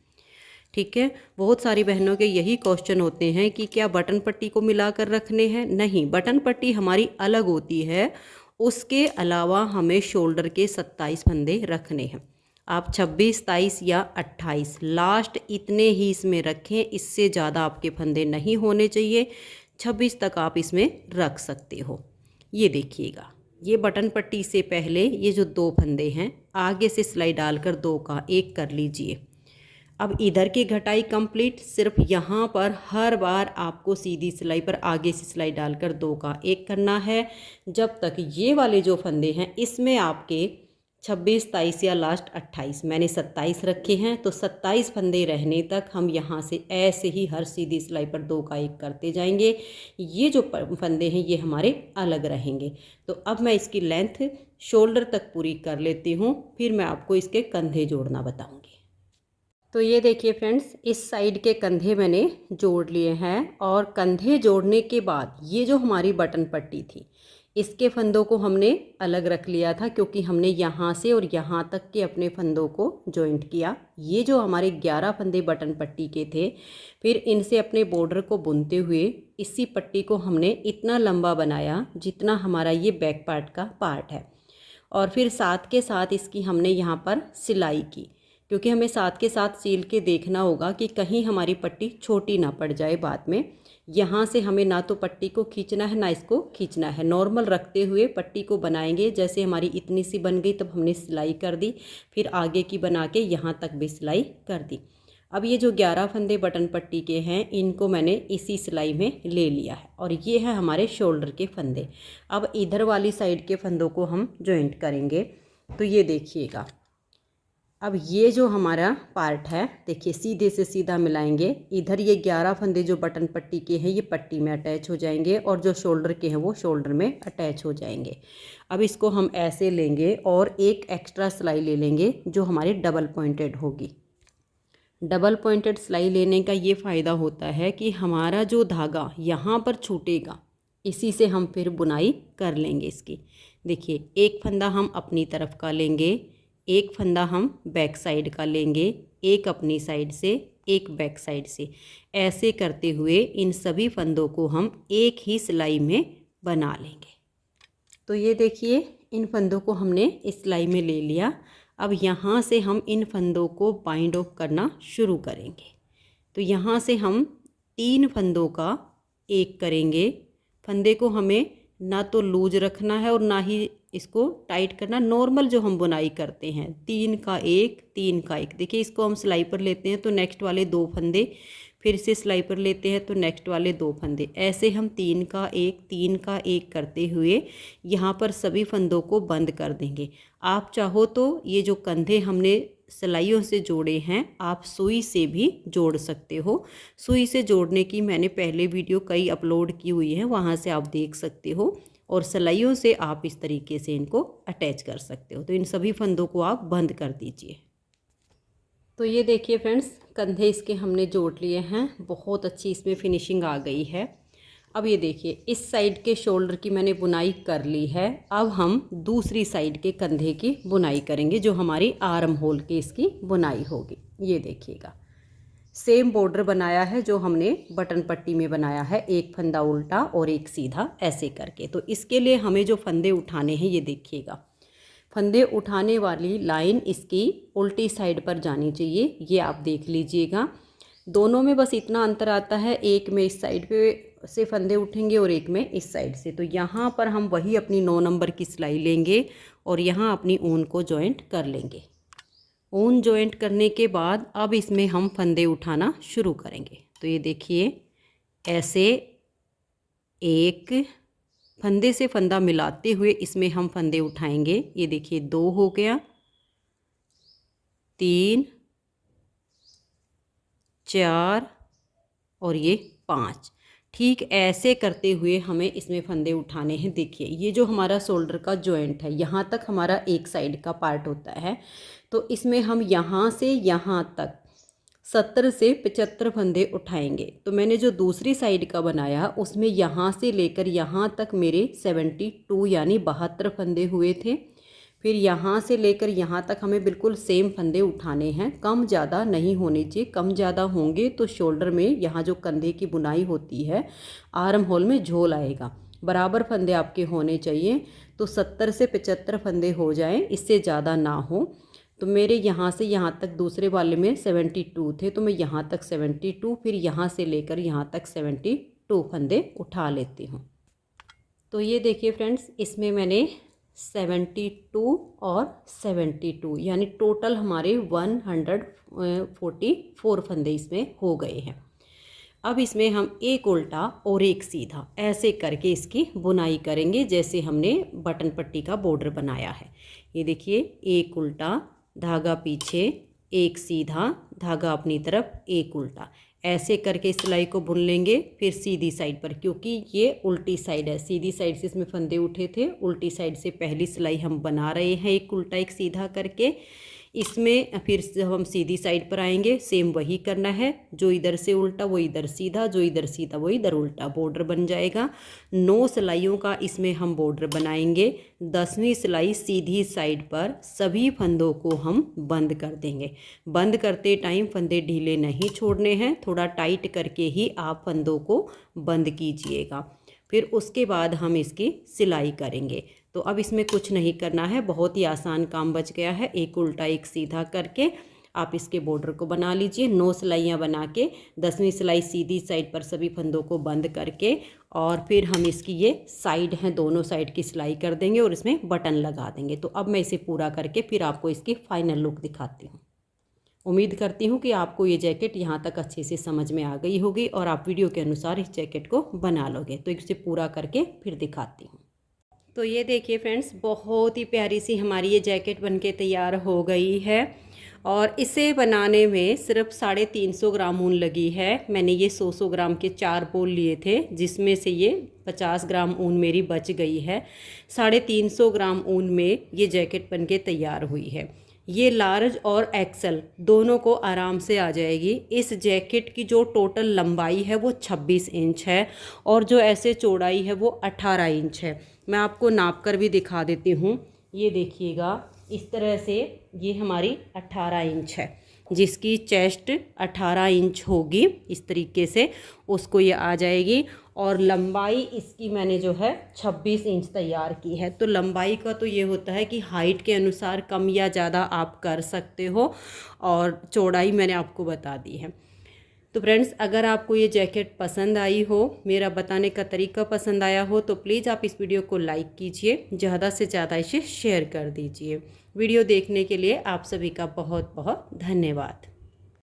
Speaker 1: ठीक है, बहुत सारी बहनों के यही क्वेश्चन होते हैं कि क्या बटन पट्टी को मिलाकर रखने हैं। नहीं, बटन पट्टी हमारी अलग होती है, उसके अलावा हमें शोल्डर के 27 फंदे रखने हैं। आप 26, 27 या 28 लास्ट इतने ही इसमें रखें, इससे ज़्यादा आपके फंदे नहीं होने चाहिए। 26 तक आप इसमें रख सकते हो। ये देखिएगा, ये बटन पट्टी से पहले ये जो 2 फंदे हैं आगे से सिलाई डालकर 2 का 1 कर लीजिए। अब इधर की घटाई कंप्लीट, सिर्फ यहाँ पर हर बार आपको सीधी सिलाई पर आगे से सिलाई डालकर 2 का 1 करना है। जब तक ये वाले जो फंदे हैं इसमें आपके 26, 27 या लास्ट 28, मैंने 27 रखे हैं, तो 27 फंदे रहने तक हम यहाँ से ऐसे ही हर सीधी सिलाई पर 2 का 1 करते जाएंगे। ये जो फंदे हैं ये हमारे अलग रहेंगे। तो अब मैं इसकी लेंथ शोल्डर तक पूरी कर लेती हूँ, फिर मैं आपको इसके कंधे जोड़ना बताऊँगी। तो ये देखिए फ्रेंड्स, इस साइड के कंधे मैंने जोड़ लिए हैं, और कंधे जोड़ने के बाद ये जो हमारी बटन पट्टी थी इसके फंदों को हमने अलग रख लिया था, क्योंकि हमने यहाँ से और यहाँ तक के अपने फंदों को जॉइंट किया। ये जो हमारे 11 फंदे बटन पट्टी के थे, फिर इनसे अपने बॉर्डर को बुनते हुए इसी पट्टी को हमने इतना लंबा बनाया जितना हमारा ये बैक पार्ट का पार्ट है, और फिर साथ के साथ इसकी हमने यहाँ पर सिलाई की, क्योंकि हमें साथ के साथ सील के देखना होगा कि कहीं हमारी पट्टी छोटी ना पड़ जाए बाद में। यहाँ से हमें ना तो पट्टी को खींचना है ना इसको खींचना है, नॉर्मल रखते हुए पट्टी को बनाएंगे। जैसे हमारी इतनी सी बन गई तब हमने सिलाई कर दी, फिर आगे की बना के यहाँ तक भी सिलाई कर दी। अब ये जो 11 फंदे बटन पट्टी के हैं इनको मैंने इसी सिलाई में ले लिया है, और ये है हमारे शोल्डर के फंदे। अब इधर वाली साइड के फंदों को हम जॉइंट करेंगे। तो ये देखिएगा, अब ये जो हमारा पार्ट है देखिए सीधे से सीधा मिलाएंगे। इधर ये 11 फंदे जो बटन पट्टी के हैं ये पट्टी में अटैच हो जाएंगे और जो शोल्डर के हैं वो शोल्डर में अटैच हो जाएंगे। अब इसको हम ऐसे लेंगे और एक एक्स्ट्रा सिलाई ले लेंगे जो हमारी डबल पॉइंटेड होगी। डबल पॉइंटेड सिलाई लेने का ये फ़ायदा होता है कि हमारा जो धागा यहाँ पर छूटेगा इसी से हम फिर बुनाई कर लेंगे इसकी। देखिए एक फंदा हम अपनी तरफ का लेंगे, एक फंदा हम बैक साइड का लेंगे, एक अपनी साइड से, एक बैक साइड से। ऐसे करते हुए इन सभी फंदों को हम एक ही सिलाई में बना लेंगे। तो ये देखिए इन फंदों को हमने इस सिलाई में ले लिया। अब यहाँ से हम इन फंदों को बाइंड ऑफ करना शुरू करेंगे। तो यहाँ से हम 3 फंदों का एक करेंगे। फंदे को हमें ना तो लूज रखना है और ना ही इसको टाइट करना। नॉर्मल जो हम बुनाई करते हैं 3 का 1, 3 का 1। देखिए इसको हम सिलाई पर लेते हैं तो नेक्स्ट वाले 2 फंदे, फिर से सिलाई पर लेते हैं तो नेक्स्ट वाले 2 फंदे। ऐसे हम 3 का 1, 3 का 1 करते हुए यहाँ पर सभी फंदों को बंद कर देंगे। आप चाहो तो ये जो कंधे हमने सिलाइयों से जोड़े हैं आप सुई से भी जोड़ सकते हो। सुई से जोड़ने की मैंने पहले वीडियो कई अपलोड की हुई है, वहाँ से आप देख सकते हो। और सिलाइयों से आप इस तरीके से इनको अटैच कर सकते हो। तो इन सभी फंदों को आप बंद कर दीजिए। तो ये देखिए फ्रेंड्स कंधे इसके हमने जोड़ लिए हैं। बहुत अच्छी इसमें फिनिशिंग आ गई है। अब ये देखिए इस साइड के शोल्डर की मैंने बुनाई कर ली है। अब हम दूसरी साइड के कंधे की बुनाई करेंगे जो हमारी आर्म होल की इसकी बुनाई होगी। ये देखिएगा सेम बॉर्डर बनाया है जो हमने बटन पट्टी में बनाया है, एक फंदा उल्टा और एक सीधा ऐसे करके। तो इसके लिए हमें जो फंदे उठाने हैं ये देखिएगा, फंदे उठाने वाली लाइन इसकी उल्टी साइड पर जानी चाहिए। ये आप देख लीजिएगा। दोनों में बस इतना अंतर आता है, एक में इस साइड पे से फंदे उठेंगे और एक में इस साइड से। तो यहाँ पर हम वही अपनी 9 नंबर की सिलाई लेंगे और यहाँ अपनी ऊन को जॉइंट कर लेंगे। ऊन जॉइंट करने के बाद अब इसमें हम फंदे उठाना शुरू करेंगे। तो ये देखिए ऐसे एक फंदे से फंदा मिलाते हुए इसमें हम फंदे उठाएंगे। ये देखिए 2 हो गया, 3, 4 और ये 5। ठीक ऐसे करते हुए हमें इसमें फंदे उठाने हैं। देखिए ये जो हमारा शोल्डर का जॉइंट है यहाँ तक हमारा एक साइड का पार्ट होता है। तो इसमें हम यहाँ से यहाँ तक 70 से 75 फंदे उठाएंगे। तो मैंने जो दूसरी साइड का बनाया उसमें यहाँ से लेकर यहाँ तक मेरे 72 यानी 72 फंदे हुए थे। फिर यहाँ से लेकर यहाँ तक हमें बिल्कुल सेम फंदे उठाने हैं। कम ज़्यादा नहीं होने चाहिए, कम ज़्यादा होंगे तो शोल्डर में यहाँ जो कंधे की बुनाई होती है आर्म होल में झोल आएगा। बराबर फंदे आपके होने चाहिए। तो 70 से 75 फंदे हो जाएं, इससे ज़्यादा ना हो। तो मेरे यहाँ से यहाँ तक दूसरे वाले में 72 थे तो मैं यहाँ तक 72, फिर यहाँ से लेकर यहाँ तक 72 फंदे उठा लेती हूँ। तो ये देखिए फ्रेंड्स इसमें मैंने 72 और 72 यानी टोटल हमारे 144 फंदे इसमें हो गए हैं। अब इसमें हम एक उल्टा और एक सीधा ऐसे करके इसकी बुनाई करेंगे जैसे हमने बटन पट्टी का बॉर्डर बनाया है। ये देखिए एक उल्टा, धागा पीछे, एक सीधा, धागा अपनी तरफ, एक उल्टा, ऐसे करके सिलाई को बुन लेंगे। फिर सीधी साइड पर, क्योंकि ये उल्टी साइड है, सीधी साइड से इसमें फंदे उठे थे, उल्टी साइड से पहली सिलाई हम बना रहे हैं एक उल्टा एक सीधा करके। इसमें फिर जब हम सीधी साइड पर आएंगे सेम वही करना है, जो इधर से उल्टा वो इधर सीधा, जो इधर सीधा वो इधर उल्टा, बॉर्डर बन जाएगा। 9 सिलाइयों का इसमें हम बॉर्डर बनाएंगे। 10वीं सिलाई सीधी साइड पर सभी फंदों को हम बंद कर देंगे। बंद करते टाइम फंदे ढीले नहीं छोड़ने हैं, थोड़ा टाइट करके ही आप फंदों को बंद कीजिएगा। फिर उसके बाद हम इसकी सिलाई करेंगे। तो अब इसमें कुछ नहीं करना है, बहुत ही आसान काम बच गया है। एक उल्टा एक सीधा करके आप इसके बॉर्डर को बना लीजिए। 9 सिलाइयाँ बना के 10वीं सिलाई सीधी साइड पर सभी फंदों को बंद करके और फिर हम इसकी ये साइड हैं दोनों साइड की सिलाई कर देंगे और इसमें बटन लगा देंगे। तो अब मैं इसे पूरा करके फिर आपको इसकी फाइनल लुक दिखाती हूँ। उम्मीद करती हूँ कि आपको ये जैकेट यहाँ तक अच्छे से समझ में आ गई होगी और आप वीडियो के अनुसार इस जैकेट को बना लोगे। तो इसे पूरा करके फिर दिखाती हूँ। तो ये देखिए फ्रेंड्स बहुत ही प्यारी सी हमारी ये जैकेट बनके तैयार हो गई है। और इसे बनाने में सिर्फ 350 ग्राम ऊन लगी है। मैंने ये 100 ग्राम के 4 बोल लिए थे, जिसमें से ये 50 ग्राम ऊन मेरी बच गई है। 350 ग्राम ऊन में ये जैकेट बन के तैयार हुई है। ये लार्ज और एक्सल दोनों को आराम से आ जाएगी। इस जैकेट की जो टोटल लंबाई है वो 26 इंच है और जो ऐसे चौड़ाई है वो 18 इंच है। मैं आपको नाप कर भी दिखा देती हूँ। ये देखिएगा, इस तरह से ये हमारी 18 इंच है, जिसकी चेस्ट 18 इंच होगी। इस तरीके से उसको ये आ जाएगी। और लंबाई इसकी मैंने जो है 26 इंच तैयार की है। तो लंबाई का तो ये होता है कि हाइट के अनुसार कम या ज़्यादा आप कर सकते हो, और चौड़ाई मैंने आपको बता दी है। तो फ्रेंड्स, अगर आपको ये जैकेट पसंद आई हो, मेरा बताने का तरीका पसंद आया हो, तो प्लीज़ आप इस वीडियो को लाइक कीजिए, ज़्यादा से ज़्यादा इसे शेयर कर दीजिए। वीडियो देखने के लिए आप सभी का बहुत बहुत धन्यवाद।